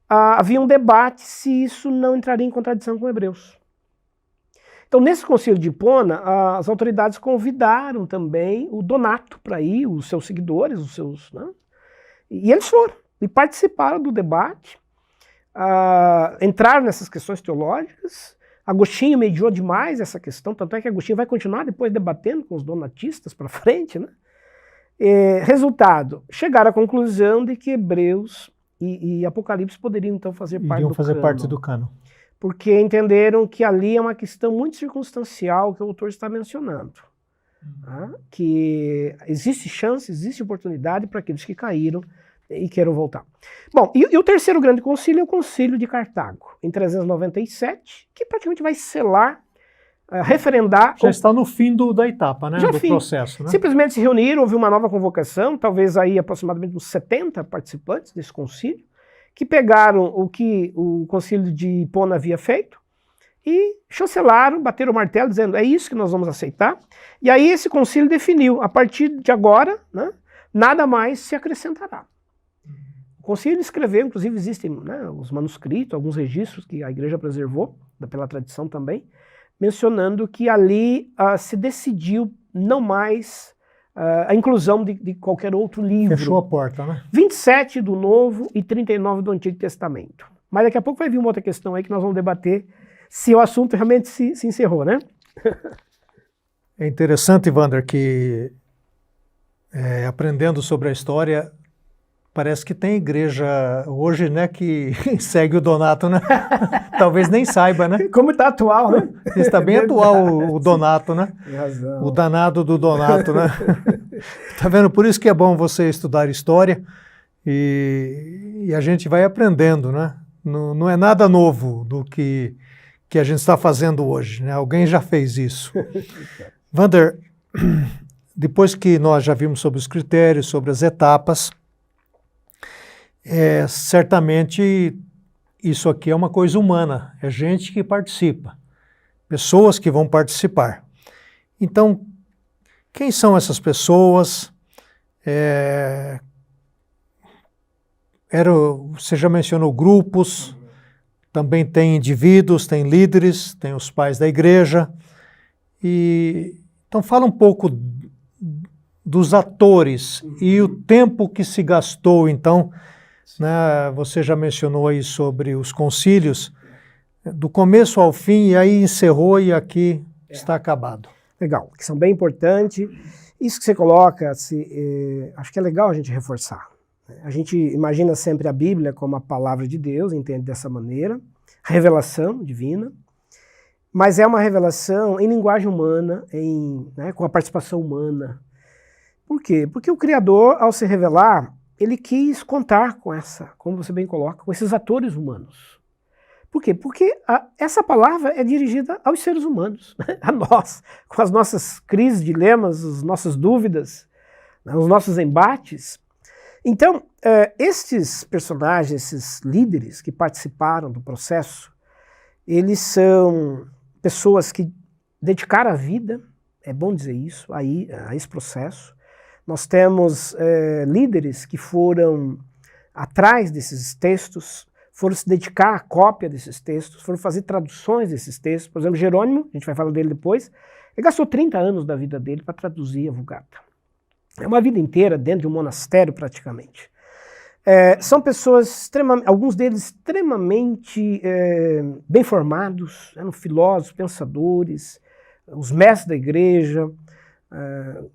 havia um debate se isso não entraria em contradição com Hebreus. Então, nesse concílio de Hipona, as autoridades convidaram também o Donato para ir, os seus seguidores, né, e eles foram. E participaram do debate, entraram nessas questões teológicas. Agostinho mediou demais essa questão, tanto é que Agostinho vai continuar depois debatendo com os donatistas para frente, né? Resultado, chegaram à conclusão de que Hebreus e Apocalipse poderiam então fazer parte do cânon. Porque entenderam que ali é uma questão muito circunstancial que o autor está mencionando. Que existe chance, existe oportunidade para aqueles que caíram e queiram voltar. Bom, e o terceiro grande concílio é o Concílio de Cartago, em 397, que praticamente vai selar, referendar... Já está no fim da etapa, né, do processo. Né? Simplesmente se reuniram, houve uma nova convocação, talvez aí aproximadamente uns 70 participantes desse concílio, que pegaram o que o concílio de Hipona havia feito e chancelaram, bateram o martelo, dizendo, é isso que nós vamos aceitar. E aí esse concílio definiu, a partir de agora, né, nada mais se acrescentará. O concílio escreveu, inclusive existem, né, os manuscritos, alguns registros que a igreja preservou, pela tradição também, mencionando que ali se decidiu não mais a inclusão de qualquer outro livro. Fechou a porta, né? 27 do Novo e 39 do Antigo Testamento. Mas daqui a pouco vai vir uma outra questão aí que nós vamos debater se o assunto realmente se encerrou, né? É interessante, Wander, que aprendendo sobre a história, parece que tem igreja hoje, né, que segue o Donato, né? Talvez nem saiba, né? Como está atual, né? Está bem atual o Donato, né? Tem razão. O danado do Donato, né? Tá vendo? Por isso que é bom você estudar história e a gente vai aprendendo, né? Não é nada novo do que a gente está fazendo hoje, né? Alguém já fez isso. Wander, depois que nós já vimos sobre os critérios, sobre as etapas, certamente isso aqui é uma coisa humana, é gente que participa, pessoas que vão participar. Então, quem são essas pessoas? Você já mencionou grupos, também tem indivíduos, tem líderes, tem os pais da igreja. Então fala um pouco dos atores e o tempo que se gastou, então, né, você já mencionou aí sobre os concílios, do começo ao fim, e aí encerrou e aqui está acabado. Legal, que são bem importantes. Isso que você coloca, acho que é legal a gente reforçar. A gente imagina sempre a Bíblia como a palavra de Deus, entende dessa maneira, revelação divina. mas é uma revelação em linguagem humana, né, com a participação humana. Por quê? Porque o Criador, ao se revelar, ele quis contar com como você bem coloca, com esses atores humanos. Por quê? Porque essa palavra é dirigida aos seres humanos, a nós, com as nossas crises, dilemas, as nossas dúvidas, né, os nossos embates. Então, estes personagens, esses líderes que participaram do processo, eles são pessoas que dedicaram a vida, é bom dizer isso, a esse processo. Nós temos líderes que foram atrás desses textos, foram se dedicar à cópia desses textos, foram fazer traduções desses textos. Por exemplo, Jerônimo, a gente vai falar dele depois, ele gastou 30 anos da vida dele para traduzir a Vulgata. É uma vida inteira dentro de um monastério, praticamente. São pessoas, alguns deles extremamente bem formados, eram filósofos, pensadores, os mestres da igreja,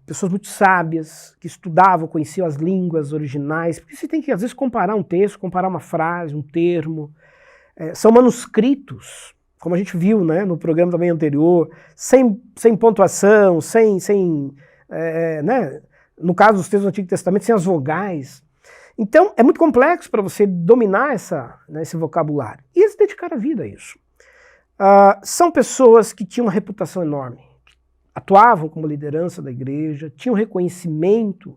pessoas muito sábias, que estudavam, conheciam as línguas originais, porque você tem que, às vezes, comparar um texto, comparar uma frase, um termo. São manuscritos, como a gente viu, né, no programa também anterior, sem pontuação, né, no caso dos textos do Antigo Testamento, sem as vogais. Então, é muito complexo para você dominar esse vocabulário. E eles dedicaram a vida a isso. São pessoas que tinham uma reputação enorme, atuavam como liderança da igreja, tinham reconhecimento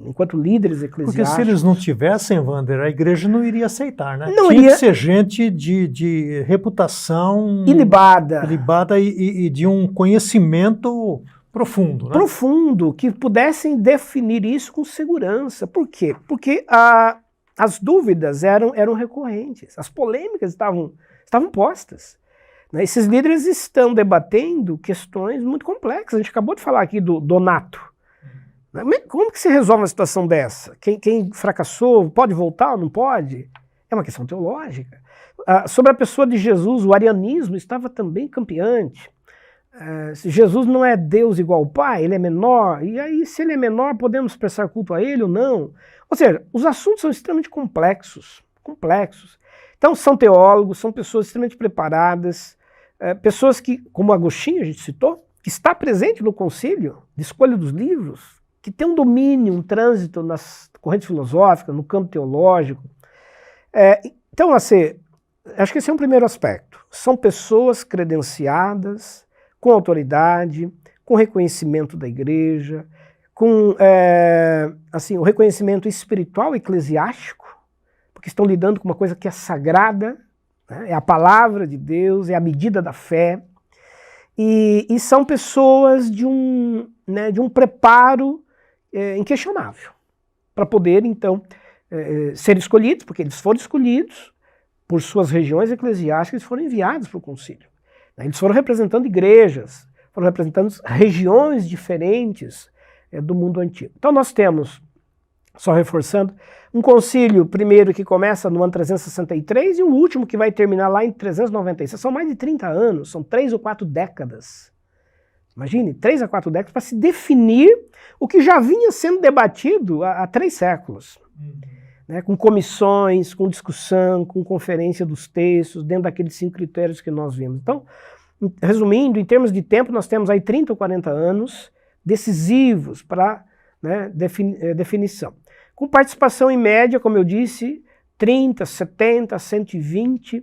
enquanto líderes eclesiásticos. Porque se eles não tivessem, Wander, a igreja não iria aceitar, né? Não Tinha iria... que ser gente de reputação ilibada e de um conhecimento profundo, né? Profundo, que pudessem definir isso com segurança. Por quê? Porque as dúvidas eram recorrentes, as polêmicas estavam postas. Esses líderes estão debatendo questões muito complexas. A gente acabou de falar aqui do Donato. Como que se resolve uma situação dessa? Quem fracassou pode voltar ou não pode? É uma questão teológica. Sobre a pessoa de Jesus, o arianismo estava também campeante. Se Jesus não é Deus igual ao Pai, ele é menor, e aí se ele é menor podemos prestar culto a ele ou não? Ou seja, os assuntos são extremamente complexos. Então são teólogos, são pessoas extremamente preparadas, pessoas que, como Agostinho a gente citou, que está presente no concílio de escolha dos livros, que tem um domínio, um trânsito nas correntes filosóficas, no campo teológico. Então, assim, acho que esse é um primeiro aspecto. São pessoas credenciadas, com autoridade, com reconhecimento da igreja, com o reconhecimento espiritual eclesiástico, porque estão lidando com uma coisa que é sagrada, né? É a palavra de Deus, é a medida da fé, e são pessoas de um preparo inquestionável, para poder, então, ser escolhidos, porque eles foram escolhidos por suas regiões eclesiásticas, eles foram enviados para o concílio. Eles foram representando igrejas, foram representando regiões diferentes do mundo antigo. Então nós temos, só reforçando, um concílio primeiro que começa no ano 363 e o último que vai terminar lá em 396. São mais de 30 anos, são 3 ou 4 décadas. Imagine, 3 a 4 décadas para se definir o que já vinha sendo debatido há 3 séculos. Né, com comissões, com discussão, com conferência dos textos, dentro daqueles 5 critérios que nós vimos. Então, resumindo, em termos de tempo, nós temos aí 30 ou 40 anos decisivos para, né, definição. Com participação em média, como eu disse, 30, 70, 120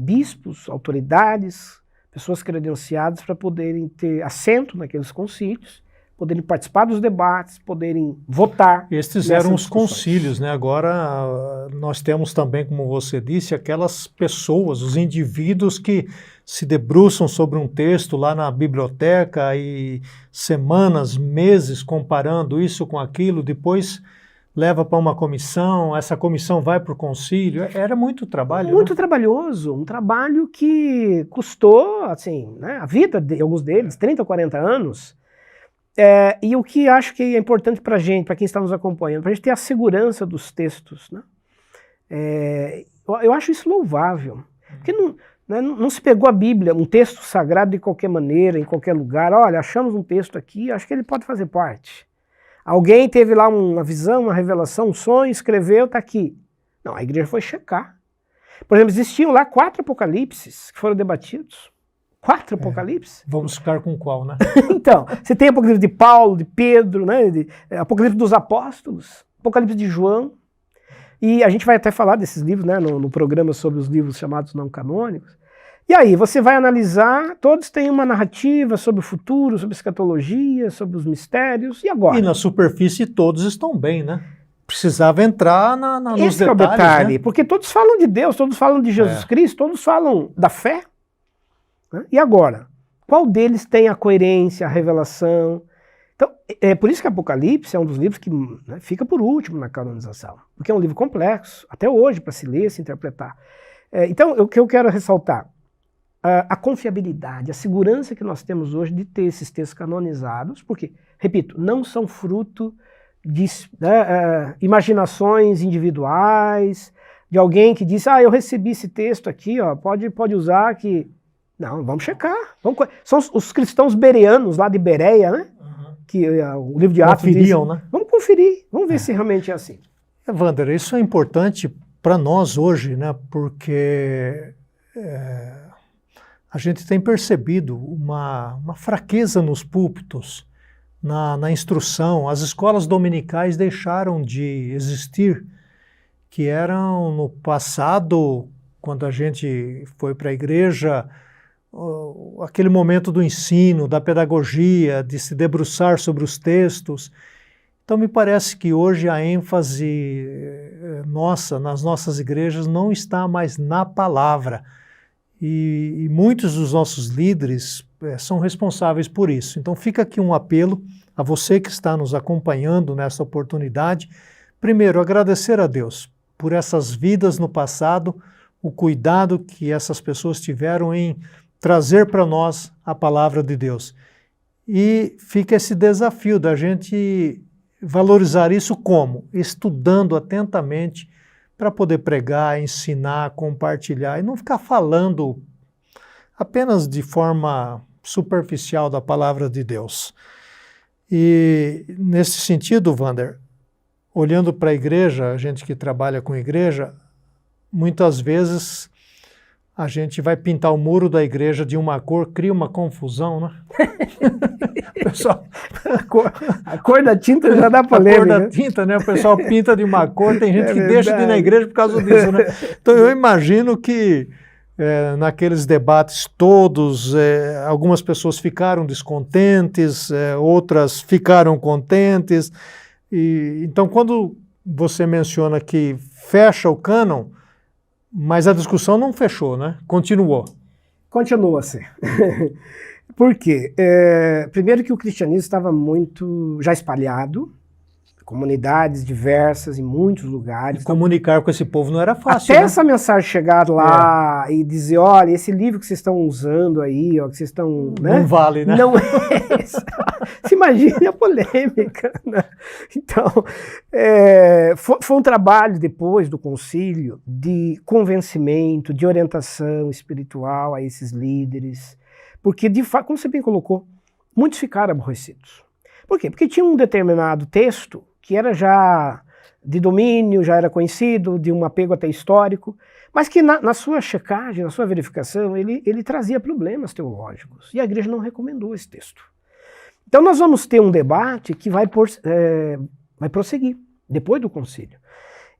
bispos, autoridades, pessoas credenciadas para poderem ter assento naqueles concílios, poderem participar dos debates, poderem votar. Estes eram os concílios, né? Agora nós temos também, como você disse, aquelas pessoas, os indivíduos que se debruçam sobre um texto lá na biblioteca e semanas, meses comparando isso com aquilo, depois leva para uma comissão, essa comissão vai para o concílio. Era muito trabalho. Muito, né? Trabalhoso, um trabalho que custou, assim, né, a vida de alguns deles, 30 ou 40 anos. E o que acho que é importante para a gente, para quem está nos acompanhando, para a gente ter a segurança dos textos, né? Eu acho isso louvável, porque não se pegou a Bíblia, um texto sagrado de qualquer maneira, em qualquer lugar. Olha, achamos um texto aqui, acho que ele pode fazer parte. Alguém teve lá uma visão, uma revelação, um sonho, escreveu, está aqui. Não, a igreja foi checar. Por exemplo, existiam lá 4 apocalipses que foram debatidos. 4 Apocalipse? Vamos ficar com qual, né? Então, você tem Apocalipse de Paulo, de Pedro, né? Apocalipse dos Apóstolos, Apocalipse de João. E a gente vai até falar desses livros, né, no programa sobre os livros chamados não canônicos. E aí, você vai analisar, todos têm uma narrativa sobre o futuro, sobre escatologia, sobre os mistérios, e agora? E na superfície todos estão bem, né? Precisava entrar nos Esse é o detalhes, detalhe, né? porque todos falam de Deus, todos falam de Jesus Cristo, todos falam da fé. Né? E agora? Qual deles tem a coerência, a revelação? Então, é por isso que Apocalipse é um dos livros que, né, fica por último na canonização, porque é um livro complexo, até hoje, para se ler, se interpretar. Então, o que eu quero ressaltar, a confiabilidade, a segurança que nós temos hoje de ter esses textos canonizados, porque, repito, não são fruto de imaginações individuais, de alguém que disse, eu recebi esse texto aqui, ó, pode usar que... Não, vamos checar. São os cristãos bereanos lá de Bereia, né? Que o livro de Atos conferiam, diz, né? Vamos conferir, vamos ver se realmente é assim. Wander, isso é importante para nós hoje, né? Porque a gente tem percebido uma fraqueza nos púlpitos, na instrução. As escolas dominicais deixaram de existir, que eram no passado, quando a gente foi para a igreja, aquele momento do ensino, da pedagogia, de se debruçar sobre os textos. Então me parece que hoje a ênfase nas nossas igrejas não está mais na palavra. E muitos dos nossos líderes são responsáveis por isso. Então fica aqui um apelo a você que está nos acompanhando nessa oportunidade. Primeiro, agradecer a Deus por essas vidas no passado, o cuidado que essas pessoas tiveram em trazer para nós a palavra de Deus. E fica esse desafio da gente valorizar isso como? Estudando atentamente para poder pregar, ensinar, compartilhar e não ficar falando apenas de forma superficial da palavra de Deus. E nesse sentido, Wander, olhando para a igreja, a gente que trabalha com igreja, muitas vezes a gente vai pintar o muro da igreja de uma cor, cria uma confusão, né? Pessoal, a cor da tinta já dá polêmica. A cor da tinta, né? O pessoal pinta de uma cor, tem gente que deixa de ir na igreja por causa disso, né? Então eu imagino que naqueles debates todos, algumas pessoas ficaram descontentes, outras ficaram contentes. Então quando você menciona que fecha o cânon, mas a discussão não fechou, né? Continuou. Continua a ser. Por quê? Primeiro que o cristianismo estava muito já espalhado, comunidades diversas em muitos lugares. E comunicar com esse povo não era fácil, até né? essa mensagem chegar lá e dizer, olha, esse livro que vocês estão usando aí, ó, que vocês estão... Né? Não vale, né? Não é isso. Se imagine a polêmica, né? Então, foi um trabalho depois do concílio de convencimento, de orientação espiritual a esses líderes, porque, de fato, como você bem colocou, muitos ficaram aborrecidos. Por quê? Porque tinha um determinado texto que era já de domínio, já era conhecido, de um apego até histórico, mas que na sua checagem, na sua verificação, ele trazia problemas teológicos. E a igreja não recomendou esse texto. Então nós vamos ter um debate que vai prosseguir depois do concílio.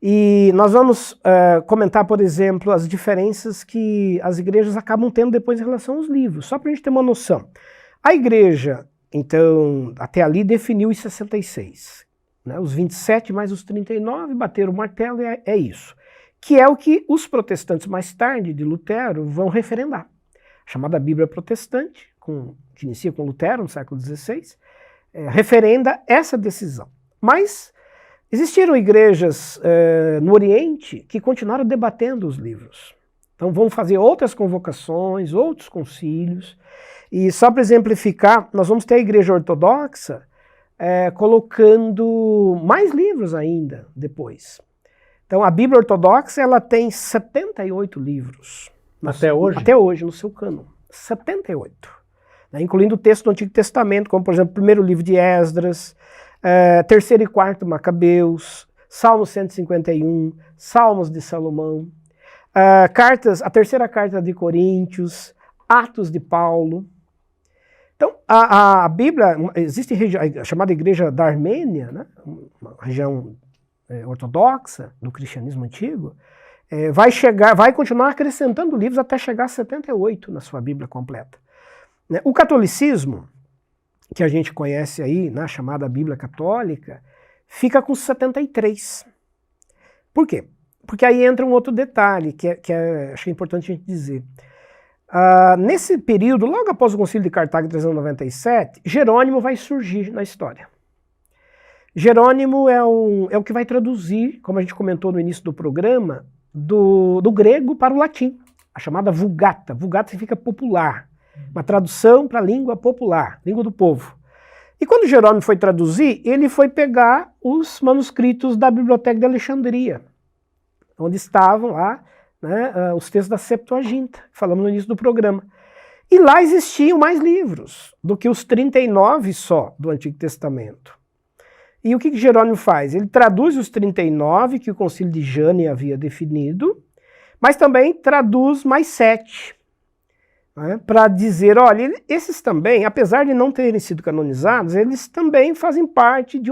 E nós vamos comentar, por exemplo, as diferenças que as igrejas acabam tendo depois em relação aos livros, só para a gente ter uma noção. A igreja, então, até ali definiu os 66. Né? Os 27 mais os 39 bateram o martelo e é isso. Que é o que os protestantes mais tarde de Lutero vão referendar. A chamada Bíblia Protestante, que inicia com Lutero no século XVI, referenda essa decisão. Mas existiram igrejas no Oriente que continuaram debatendo os livros. Então vão fazer outras convocações, outros concílios. E só para exemplificar, nós vamos ter a igreja ortodoxa colocando mais livros ainda depois. Então a Bíblia ortodoxa ela tem 78 livros. Até hoje? Até hoje, no seu cânon. 78. Né, incluindo o texto do Antigo Testamento, como por exemplo o primeiro livro de Esdras, terceiro e quarto Macabeus, Salmo 151, Salmos de Salomão, a terceira carta de Coríntios, Atos de Paulo. Então, a Bíblia, existe a chamada Igreja da Armênia, né? Uma região ortodoxa do cristianismo antigo, vai continuar acrescentando livros até chegar a 78 na sua Bíblia completa. O catolicismo, que a gente conhece aí, na chamada Bíblia Católica, fica com 73. Por quê? Porque aí entra um outro detalhe que acho que é importante a gente dizer. Nesse período, logo após o Concílio de Cartago em 397, Jerônimo vai surgir na história. Jerônimo é o que vai traduzir, como a gente comentou no início do programa, do grego para o latim, a chamada Vulgata. Vulgata significa popular, uma tradução para a língua popular, língua do povo. E quando Jerônimo foi traduzir, ele foi pegar os manuscritos da Biblioteca de Alexandria, onde estavam lá, né, os textos da Septuaginta, que falamos no início do programa. E lá existiam mais livros do que os 39 só do Antigo Testamento. E o que Jerônimo faz? Ele traduz os 39 que o Concílio de Jânia havia definido, mas também traduz mais 7, né, para dizer, olha, esses também, apesar de não terem sido canonizados, eles também fazem parte de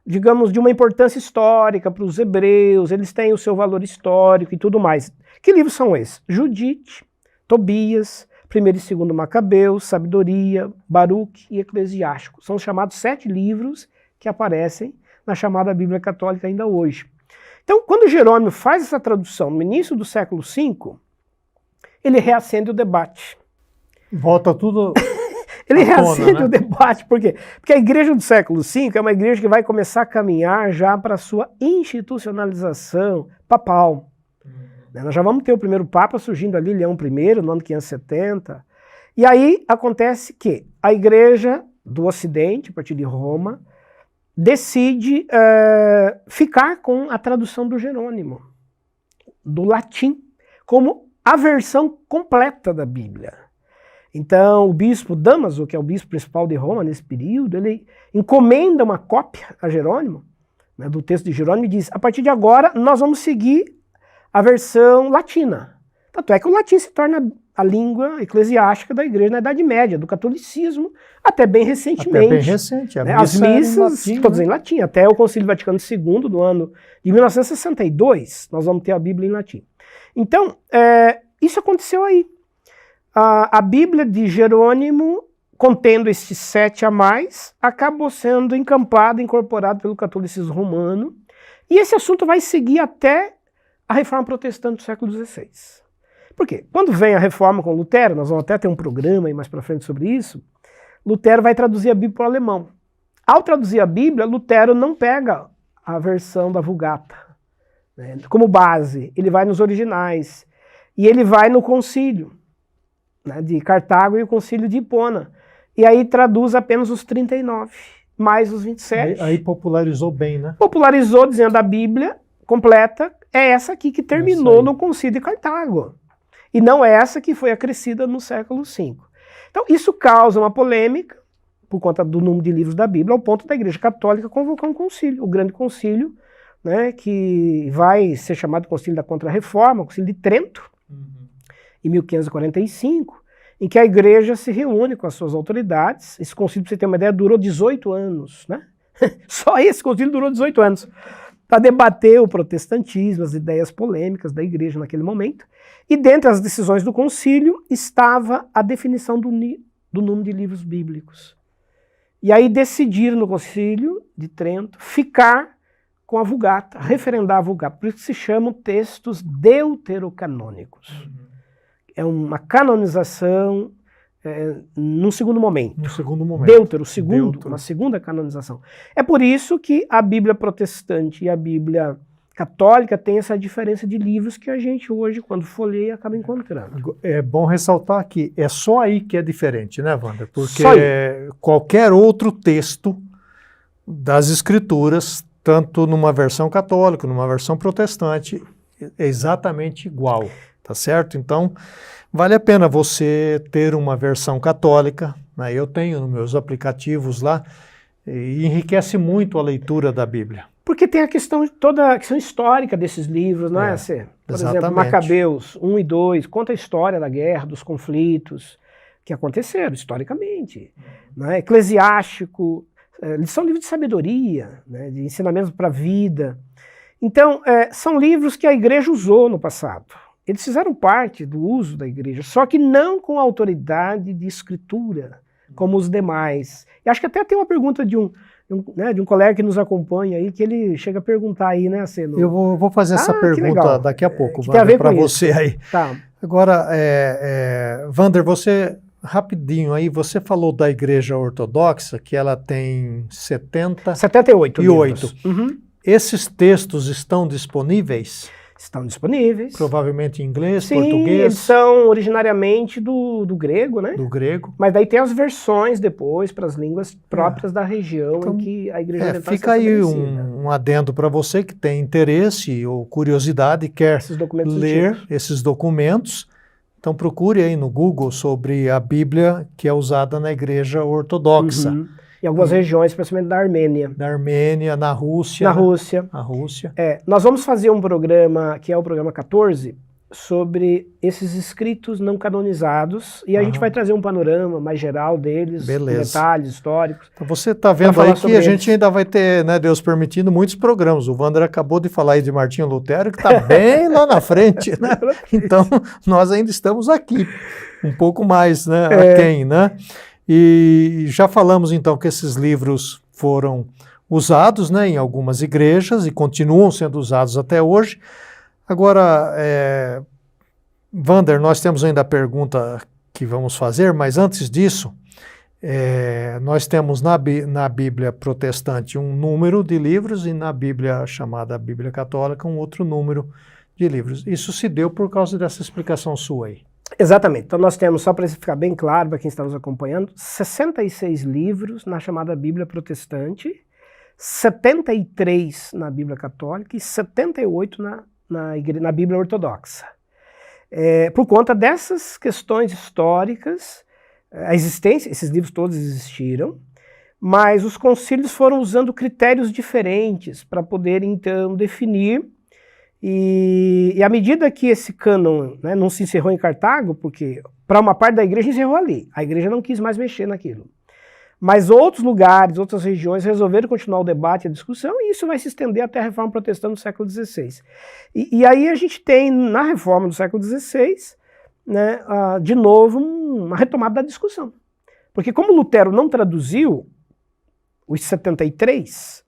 digamos, de uma importância histórica para os hebreus, eles têm o seu valor histórico e tudo mais. Que livros são esses? Judite, Tobias, 1º e 2º Macabeus, Sabedoria, Baruque e Eclesiástico. São os chamados 7 livros que aparecem na chamada Bíblia Católica ainda hoje. Então, quando Jerônimo faz essa tradução no início do século V, ele reacende o debate. Volta tudo... Ele reacende o debate, por quê? Porque a igreja do século V é uma igreja que vai começar a caminhar já para a sua institucionalização papal. Nós já vamos ter o primeiro Papa surgindo ali, Leão I, no ano 570. E aí acontece que a igreja do Ocidente, a partir de Roma, decide ficar com a tradução do Jerônimo, do latim, como a versão completa da Bíblia. Então, o bispo Damaso, que é o bispo principal de Roma nesse período, ele encomenda uma cópia a Jerônimo, né, do texto de Jerônimo, e diz, a partir de agora nós vamos seguir a versão latina. Tanto é que o latim se torna a língua eclesiástica da igreja na Idade Média, do catolicismo, até bem recentemente. Até bem recente. As missas, todas em latim. Até o Concílio Vaticano II, do ano de 1962, nós vamos ter a Bíblia em latim. Então, isso aconteceu aí. A Bíblia de Jerônimo, contendo esses 7 a mais, acabou sendo encampada, incorporada pelo catolicismo romano, e esse assunto vai seguir até a Reforma Protestante do século XVI. Por quê? Quando vem a Reforma com Lutero, nós vamos até ter um programa aí mais para frente sobre isso, Lutero vai traduzir a Bíblia para o alemão. Ao traduzir a Bíblia, Lutero não pega a versão da Vulgata, né, como base, ele vai nos originais, e ele vai no concílio, né, de Cartago e o Concílio de Hipona. E aí traduz apenas os 39, mais os 27. Aí popularizou bem, né? Popularizou, dizendo a Bíblia completa é essa aqui que terminou no Concílio de Cartago. E não é essa que foi acrescida no século V. Então isso causa uma polêmica, por conta do número de livros da Bíblia, ao ponto da Igreja Católica convocar um concílio, o Grande Concílio, né, que vai ser chamado Concílio da Contra-Reforma, o Concílio de Trento, em 1545, em que a igreja se reúne com as suas autoridades. Esse concílio, para você ter uma ideia, durou 18 anos, né? Só esse concílio durou 18 anos, para debater o protestantismo, as ideias polêmicas da igreja naquele momento. E dentre as decisões do concílio estava a definição do número de livros bíblicos. E aí decidiram no Concílio de Trento ficar com a Vulgata, referendar a Vulgata, por isso que se chamam textos deuterocanônicos. É uma canonização num segundo momento. No segundo momento. Deutero, uma segunda canonização. É por isso que a Bíblia protestante e a Bíblia católica têm essa diferença de livros que a gente hoje, quando folheia, acaba encontrando. É bom ressaltar que é só aí que é diferente, né, Wanda? Porque qualquer outro texto das Escrituras, tanto numa versão católica, numa versão protestante, é exatamente igual. Tá certo? Então, vale a pena você ter uma versão católica, né? Eu tenho nos meus aplicativos lá, e enriquece muito a leitura da Bíblia. Porque tem a questão, toda a questão histórica desses livros, não é? Por exemplo, Macabeus 1 e 2, conta a história da guerra, dos conflitos que aconteceram historicamente. Não é? Eclesiástico, eles são livros de sabedoria, né? De ensinamentos para a vida. Então, são livros que a igreja usou no passado. Eles fizeram parte do uso da igreja, só que não com autoridade de escritura, como os demais. E acho que até tem uma pergunta de um colega que nos acompanha aí, que ele chega a perguntar aí, né, Aceno? Eu vou fazer essa pergunta daqui a pouco, Wander, para você aí. Tá. Agora, Wander, você, rapidinho aí, você falou da Igreja Ortodoxa, que ela tem 78 livros. Uhum. Esses textos estão disponíveis? Estão disponíveis. Provavelmente em inglês, Sim, português? Eles são originariamente do grego, né? Do grego. Mas daí tem as versões depois para as línguas próprias da região em que a igreja oriental fica aí um adendo para você que tem interesse ou curiosidade e quer ler esses documentos. Então procure aí no Google sobre a Bíblia que é usada na Igreja Ortodoxa. Uhum. Em algumas regiões, especialmente da Armênia. Da Armênia, na Rússia. Na Rússia. A Rússia. Nós vamos fazer um programa, que é o programa 14, sobre esses escritos não canonizados, e a gente vai trazer um panorama mais geral deles, com detalhes históricos. Então você está vendo aí que a gente ainda vai ter, né, Deus permitindo, muitos programas. O Wander acabou de falar aí de Martinho Lutero, que está bem lá na frente, né? Então, nós ainda estamos aqui, um pouco mais, né, aquém, né? E já falamos então que esses livros foram usados, né, em algumas igrejas e continuam sendo usados até hoje. Agora, Wander, nós temos ainda a pergunta que vamos fazer, mas antes disso, nós temos na Bíblia protestante um número de livros e na Bíblia chamada Bíblia Católica um outro número de livros. Isso se deu por causa dessa explicação sua aí. Exatamente. Então nós temos, só para ficar bem claro para quem está nos acompanhando, 66 livros na chamada Bíblia Protestante, 73 na Bíblia Católica e 78 na Bíblia Ortodoxa. Por conta dessas questões históricas, a existência, esses livros todos existiram, mas os concílios foram usando critérios diferentes para poder então definir. E à medida que esse cânon, né, não se encerrou em Cartago, porque para uma parte da igreja encerrou ali, a igreja não quis mais mexer naquilo. Mas outros lugares, outras regiões resolveram continuar o debate e a discussão, e isso vai se estender até a Reforma Protestante do século XVI. E aí a gente tem, na Reforma do século XVI, né, de novo, uma retomada da discussão. Porque como Lutero não traduziu os 73,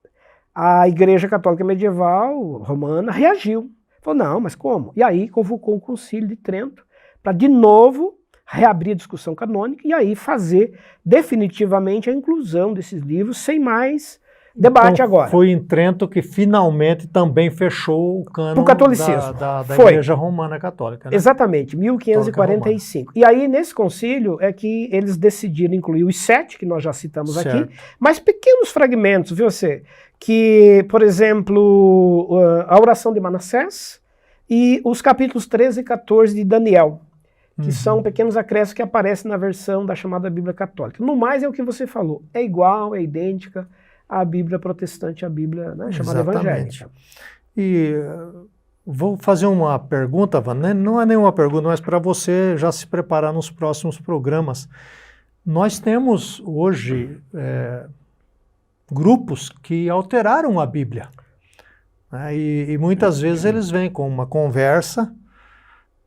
a Igreja Católica Medieval Romana reagiu. Falou, não, mas como? E aí convocou o Concílio de Trento para, de novo, reabrir a discussão canônica e aí fazer definitivamente a inclusão desses livros sem mais debate então, agora. Foi em Trento que finalmente também fechou o cânon da Igreja Romana Católica. Né? Exatamente, 1545. E aí, nesse concílio, é que eles decidiram incluir os 7, que nós já citamos aqui, mas pequenos fragmentos, viu você? Que, por exemplo, a oração de Manassés e os capítulos 13 e 14 de Daniel, que são pequenos acréscimos que aparecem na versão da chamada Bíblia Católica. No mais, é o que você falou, é igual, é idêntica à Bíblia protestante, à Bíblia, né, chamada evangélica. E vou fazer uma pergunta, Van, não é nenhuma pergunta, mas para você já se preparar nos próximos programas. Nós temos hoje grupos que alteraram a Bíblia. Né, e muitas vezes eles vêm com uma conversa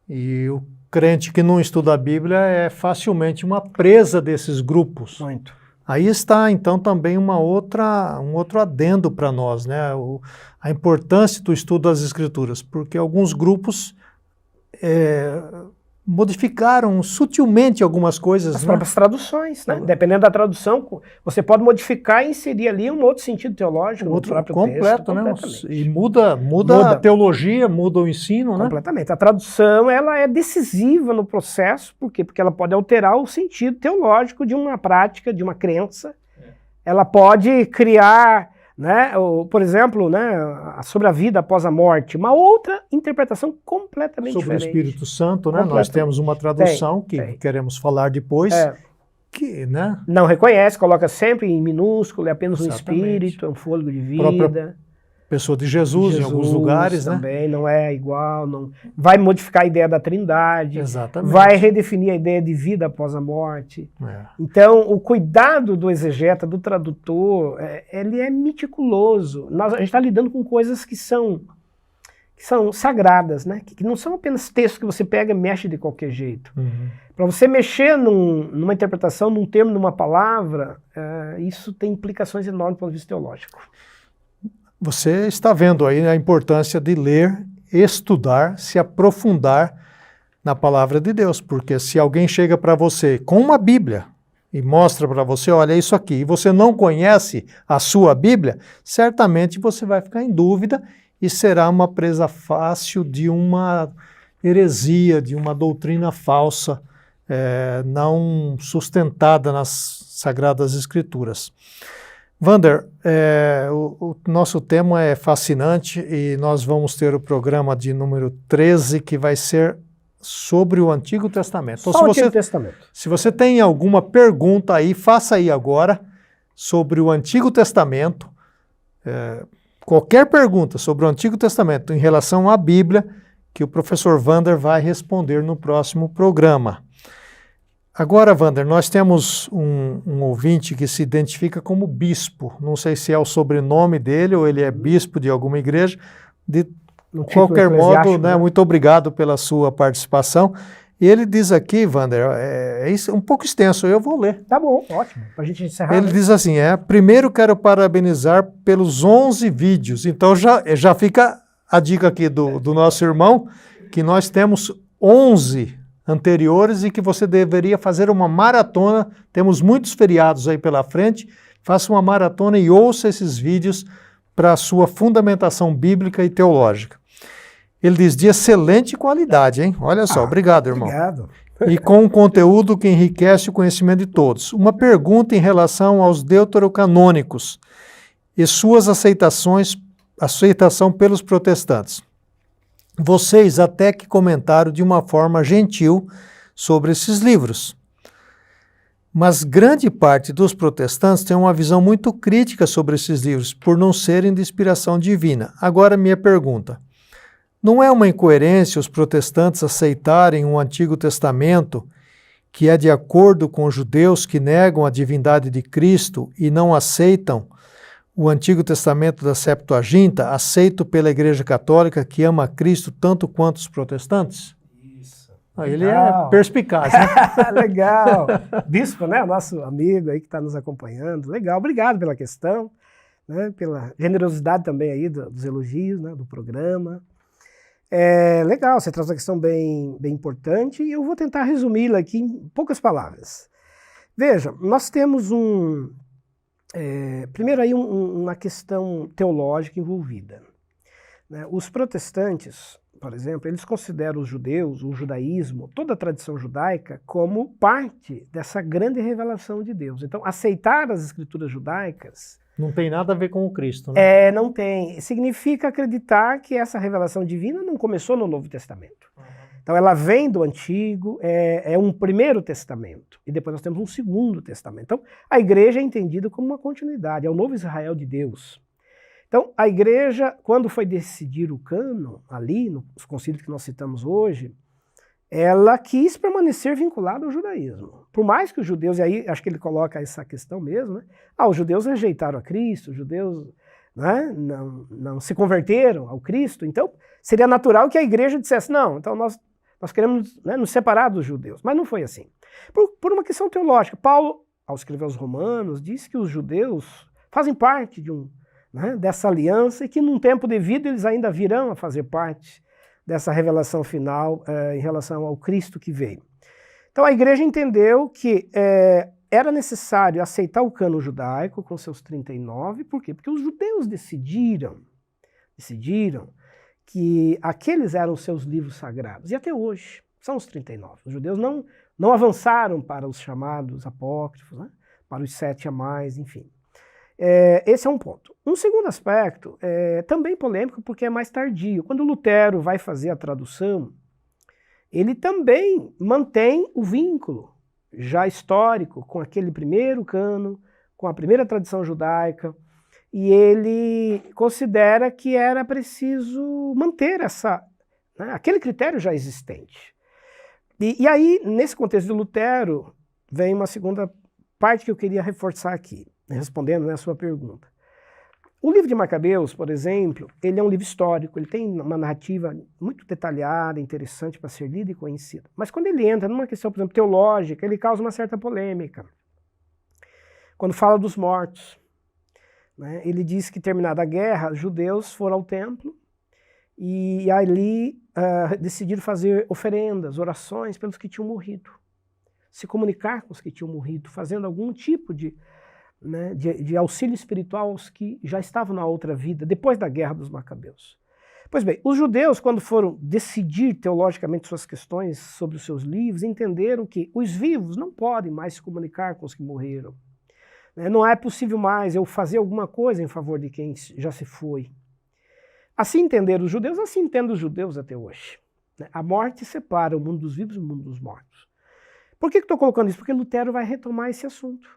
e o crente que não estuda a Bíblia é facilmente uma presa desses grupos. Muito. Aí está, então, também um outro adendo para nós, né? A importância do estudo das Escrituras, porque alguns grupos modificaram sutilmente algumas coisas. As próprias traduções, né? Dependendo da tradução, você pode modificar e inserir ali um outro sentido teológico, outro próprio completo, texto. Né? E muda a teologia, muda o ensino, né? Completamente. A tradução, ela é decisiva no processo, por quê? Porque ela pode alterar o sentido teológico de uma prática, de uma crença. Ela pode criar, né, por exemplo, né, sobre a vida após a morte, uma outra interpretação completamente diferente. Sobre o Espírito Santo, né? Nós temos uma tradução que queremos falar depois, que, né? Não reconhece, coloca sempre em minúsculo, é apenas um espírito, é um fôlego de vida. pessoa de Jesus em alguns lugares, né? Também não é igual, não vai modificar a ideia da Trindade, Exatamente. vai redefinir a ideia de vida após a morte. É. Então, o cuidado do exegeta, do tradutor, ele é meticuloso. A gente está lidando com coisas que são sagradas, né? Que não são apenas textos que você pega e mexe de qualquer jeito. Uhum. Para você mexer numa interpretação, num termo, numa palavra, isso tem implicações enormes do ponto de vista teológico. Você está vendo aí a importância de ler, estudar, se aprofundar na palavra de Deus, porque se alguém chega para você com uma Bíblia e mostra para você, olha isso aqui, e você não conhece a sua Bíblia, certamente você vai ficar em dúvida e será uma presa fácil de uma heresia, de uma doutrina falsa, não sustentada nas Sagradas Escrituras. Wander, o nosso tema é fascinante e nós vamos ter o programa de número 13, que vai ser sobre o Antigo Testamento. Então, Só o Antigo Testamento. Se você tem alguma pergunta aí, faça aí agora sobre o Antigo Testamento. Qualquer pergunta sobre o Antigo Testamento em relação à Bíblia, que o professor Wander vai responder no próximo programa. Agora, Wander, nós temos um ouvinte que se identifica como bispo. Não sei se é o sobrenome dele ou ele é bispo de alguma igreja. De qualquer modo, né, muito obrigado pela sua participação. E ele diz aqui, Wander, um pouco extenso, eu vou ler. Tá bom, ótimo, para a gente encerrar. Ele diz assim, primeiro quero parabenizar pelos 11 vídeos. Então já fica a dica aqui do nosso irmão, que nós temos 11 anteriores e que você deveria fazer uma maratona. Temos muitos feriados aí pela frente. Faça uma maratona e ouça esses vídeos para a sua fundamentação bíblica e teológica. Ele diz de excelente qualidade, hein? Olha só, obrigado, irmão. Obrigado. E com um conteúdo que enriquece o conhecimento de todos. Uma pergunta em relação aos deuterocanônicos e suas aceitação pelos protestantes. Vocês até que comentaram de uma forma gentil sobre esses livros. Mas grande parte dos protestantes tem uma visão muito crítica sobre esses livros, por não serem de inspiração divina. Agora, minha pergunta. Não é uma incoerência os protestantes aceitarem um Antigo Testamento que é de acordo com os judeus que negam a divindade de Cristo e não aceitam o Antigo Testamento da Septuaginta, aceito pela Igreja Católica, que ama a Cristo tanto quanto os protestantes? Isso. Ele é perspicaz, né? Legal. Bispo, né? Nosso amigo aí que está nos acompanhando. Legal, obrigado pela questão, né? Pela generosidade também aí dos elogios, né? Do programa. Legal, você traz uma questão bem importante e eu vou tentar resumi-la aqui em poucas palavras. Veja, nós temos primeiro aí uma questão teológica envolvida. Né? Os protestantes, por exemplo, eles consideram os judeus, o judaísmo, toda a tradição judaica, como parte dessa grande revelação de Deus. Então, aceitar as escrituras judaicas não tem nada a ver com o Cristo, né? Não tem. Significa acreditar que essa revelação divina não começou no Novo Testamento. Então ela vem do Antigo, é um primeiro testamento, e depois nós temos um segundo testamento. Então a igreja é entendida como uma continuidade, é o novo Israel de Deus. Então a igreja, quando foi decidir o cânon, ali, nos concílios que nós citamos hoje, ela quis permanecer vinculada ao judaísmo. Por mais que os judeus, e aí acho que ele coloca essa questão mesmo, né? Os judeus rejeitaram a Cristo, os judeus, né, não se converteram ao Cristo, então seria natural que a igreja dissesse, não, então nós queremos, né, nos separar dos judeus. Mas não foi assim. Por uma questão teológica. Paulo, ao escrever aos Romanos, disse que os judeus fazem parte dessa aliança e que num tempo devido eles ainda virão a fazer parte dessa revelação final em relação ao Cristo que veio. Então a igreja entendeu que era necessário aceitar o cânon judaico com seus 39, por quê? Porque os judeus decidiram que aqueles eram os seus livros sagrados, e até hoje são os 39. Os judeus não avançaram para os chamados apócrifos, né? Para os 7 a mais, enfim. Esse é um ponto. Um segundo aspecto, também polêmico, porque é mais tardio. Quando Lutero vai fazer a tradução, ele também mantém o vínculo já histórico com aquele primeiro cânon, com a primeira tradição judaica. e ele considera que era preciso manter aquele critério já existente. E aí, nesse contexto de Lutero, vem uma segunda parte que eu queria reforçar aqui, respondendo a sua pergunta. O livro de Macabeus, por exemplo, ele é um livro histórico, ele tem uma narrativa muito detalhada, interessante para ser lida e conhecida. Mas quando ele entra numa questão, por exemplo, teológica, ele causa uma certa polêmica. Quando fala dos mortos, né, ele diz que, terminada a guerra, os judeus foram ao templo e ali decidiram fazer oferendas, orações pelos que tinham morrido. Se comunicar com os que tinham morrido, fazendo algum tipo de auxílio espiritual aos que já estavam na outra vida, depois da Guerra dos Macabeus. Pois bem, os judeus, quando foram decidir teologicamente suas questões sobre os seus livros, entenderam que os vivos não podem mais se comunicar com os que morreram. Não é possível mais eu fazer alguma coisa em favor de quem já se foi. Assim entenderam os judeus, assim entendem os judeus até hoje. A morte separa o mundo dos vivos do mundo dos mortos. Por que estou colocando isso? Porque Lutero vai retomar esse assunto.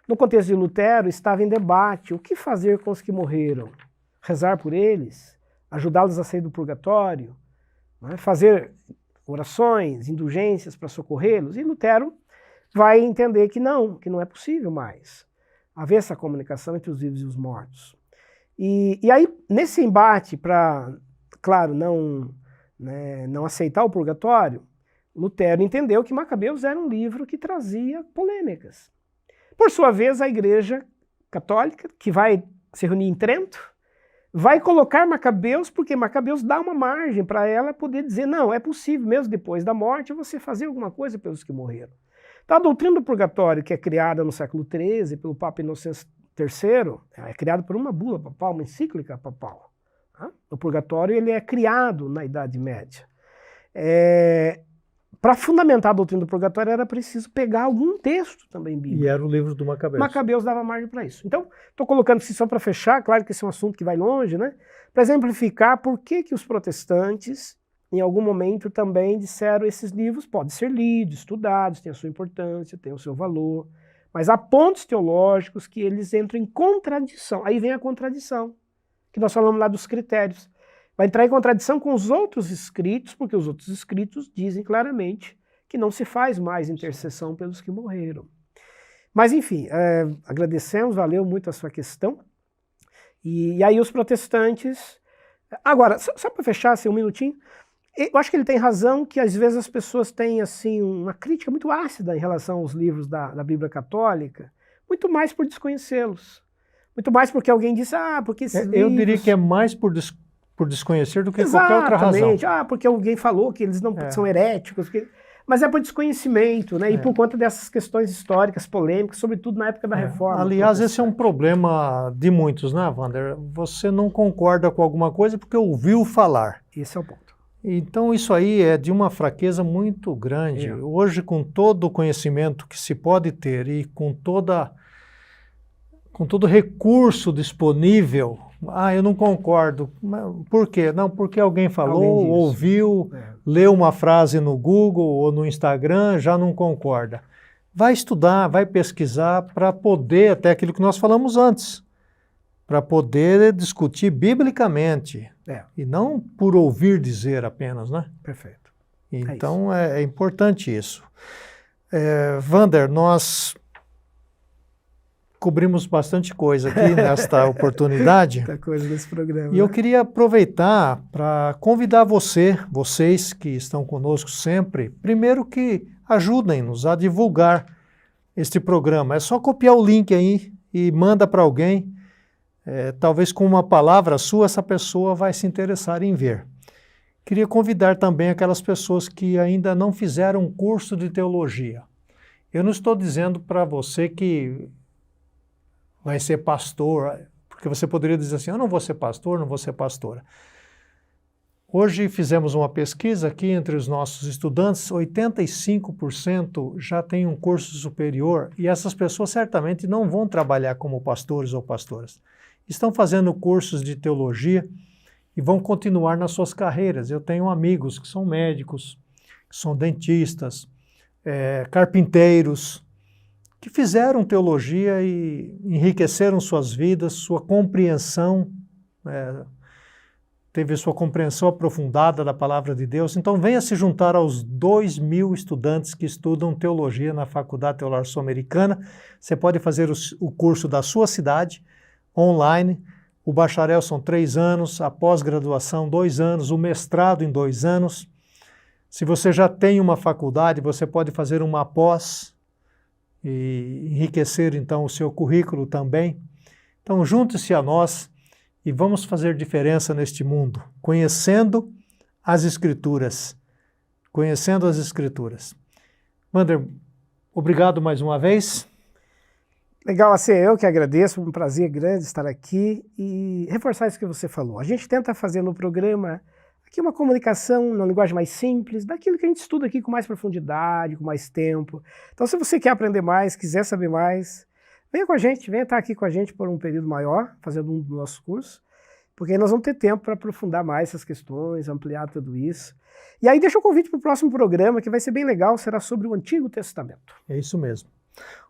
No contexto de Lutero, estava em debate o que fazer com os que morreram. Rezar por eles, ajudá-los a sair do purgatório, fazer orações, indulgências para socorrê-los. E Lutero vai entender que não é possível mais haver essa comunicação entre os vivos e os mortos. E aí, nesse embate para, claro, não aceitar o purgatório, Lutero entendeu que Macabeus era um livro que trazia polêmicas. Por sua vez, a Igreja Católica, que vai se reunir em Trento, vai colocar Macabeus, porque Macabeus dá uma margem para ela poder dizer, não, é possível, mesmo depois da morte, você fazer alguma coisa pelos que morreram. Então, a doutrina do purgatório, que é criada no século XIII pelo Papa Inocêncio III, é criada por uma bula papal, uma encíclica papal. O purgatório ele é criado na Idade Média. Para fundamentar a doutrina do purgatório era preciso pegar algum texto também bíblico. E era o livro do Macabeus. Macabeus dava margem para isso. Então, estou colocando isso só para fechar, claro que esse é um assunto que vai longe, né? Para exemplificar por que os protestantes, em algum momento, também disseram esses livros podem ser lidos, estudados, têm a sua importância, têm o seu valor, mas há pontos teológicos que eles entram em contradição. Aí vem a contradição, que nós falamos lá dos critérios. Vai entrar em contradição com os outros escritos, porque os outros escritos dizem claramente que não se faz mais intercessão pelos que morreram. Mas, enfim, agradecemos, valeu muito a sua questão. E aí os protestantes... Agora, só para fechar assim, um minutinho, eu acho que ele tem razão que às vezes as pessoas têm assim, uma crítica muito ácida em relação aos livros da Bíblia Católica, muito mais por desconhecê-los. Muito mais porque alguém disse, porque esses livros... Eu diria que é mais por desconhecer do que qualquer outra razão. Porque alguém falou que eles não são heréticos, mas é por desconhecimento, né? E por conta dessas questões históricas, polêmicas, sobretudo na época da Reforma. Aliás, esse é um problema de muitos, né, Wander? Você não concorda com alguma coisa porque ouviu falar. Esse é o ponto. Então isso aí é de uma fraqueza muito grande. Hoje, com todo o conhecimento que se pode ter e com todo recurso disponível, eu não concordo. Por quê? Não, porque alguém falou, ouviu, leu uma frase no Google ou no Instagram, já não concorda. Vai estudar, vai pesquisar para poder, até aquilo que nós falamos antes, para poder discutir biblicamente, e não por ouvir dizer apenas, né? Perfeito. Então é importante isso. Wander, nós cobrimos bastante coisa aqui nesta oportunidade. Muita coisa nesse programa. E eu queria aproveitar para convidar vocês que estão conosco sempre, primeiro que ajudem-nos a divulgar este programa. É só copiar o link aí e manda para alguém. Talvez com uma palavra sua, essa pessoa vai se interessar em ver. Queria convidar também aquelas pessoas que ainda não fizeram um curso de teologia. Eu não estou dizendo para você que vai ser pastor, porque você poderia dizer assim, eu não vou ser pastor, não vou ser pastora. Hoje fizemos uma pesquisa aqui entre os nossos estudantes, 85% já tem um curso superior e essas pessoas certamente não vão trabalhar como pastores ou pastoras. Estão fazendo cursos de teologia e vão continuar nas suas carreiras. Eu tenho amigos que são médicos, que são dentistas, carpinteiros, que fizeram teologia e enriqueceram suas vidas, sua compreensão, teve sua compreensão aprofundada da palavra de Deus. Então venha se juntar aos 2.000 estudantes que estudam teologia na Faculdade Teológica Sul-Americana. Você pode fazer o curso da sua cidade, online. O bacharel são 3 anos, a pós-graduação 2 anos, o mestrado em 2 anos. Se você já tem uma faculdade, você pode fazer uma pós e enriquecer então o seu currículo também. Então junte-se a nós e vamos fazer diferença neste mundo, conhecendo as Escrituras. Conhecendo as Escrituras. Wander, obrigado mais uma vez. Legal, assim, eu que agradeço, um prazer grande estar aqui e reforçar isso que você falou. A gente tenta fazer no programa aqui uma comunicação na linguagem mais simples, daquilo que a gente estuda aqui com mais profundidade, com mais tempo. Então, se você quer aprender mais, quiser saber mais, venha com a gente, venha estar aqui com a gente por um período maior, fazendo um dos nossos cursos, porque aí nós vamos ter tempo para aprofundar mais essas questões, ampliar tudo isso. E aí deixa o convite para o próximo programa, que vai ser bem legal, será sobre o Antigo Testamento. É isso mesmo.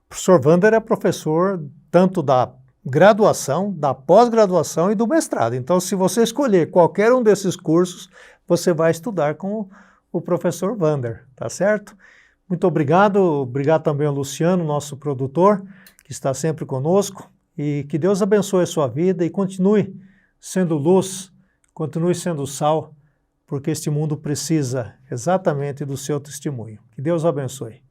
O professor Wander é professor tanto da graduação, da pós-graduação e do mestrado. Então, se você escolher qualquer um desses cursos, você vai estudar com o professor Wander, tá certo? Muito obrigado. Obrigado também ao Luciano, nosso produtor, que está sempre conosco. E que Deus abençoe a sua vida e continue sendo luz, continue sendo sal, porque este mundo precisa exatamente do seu testemunho. Que Deus abençoe.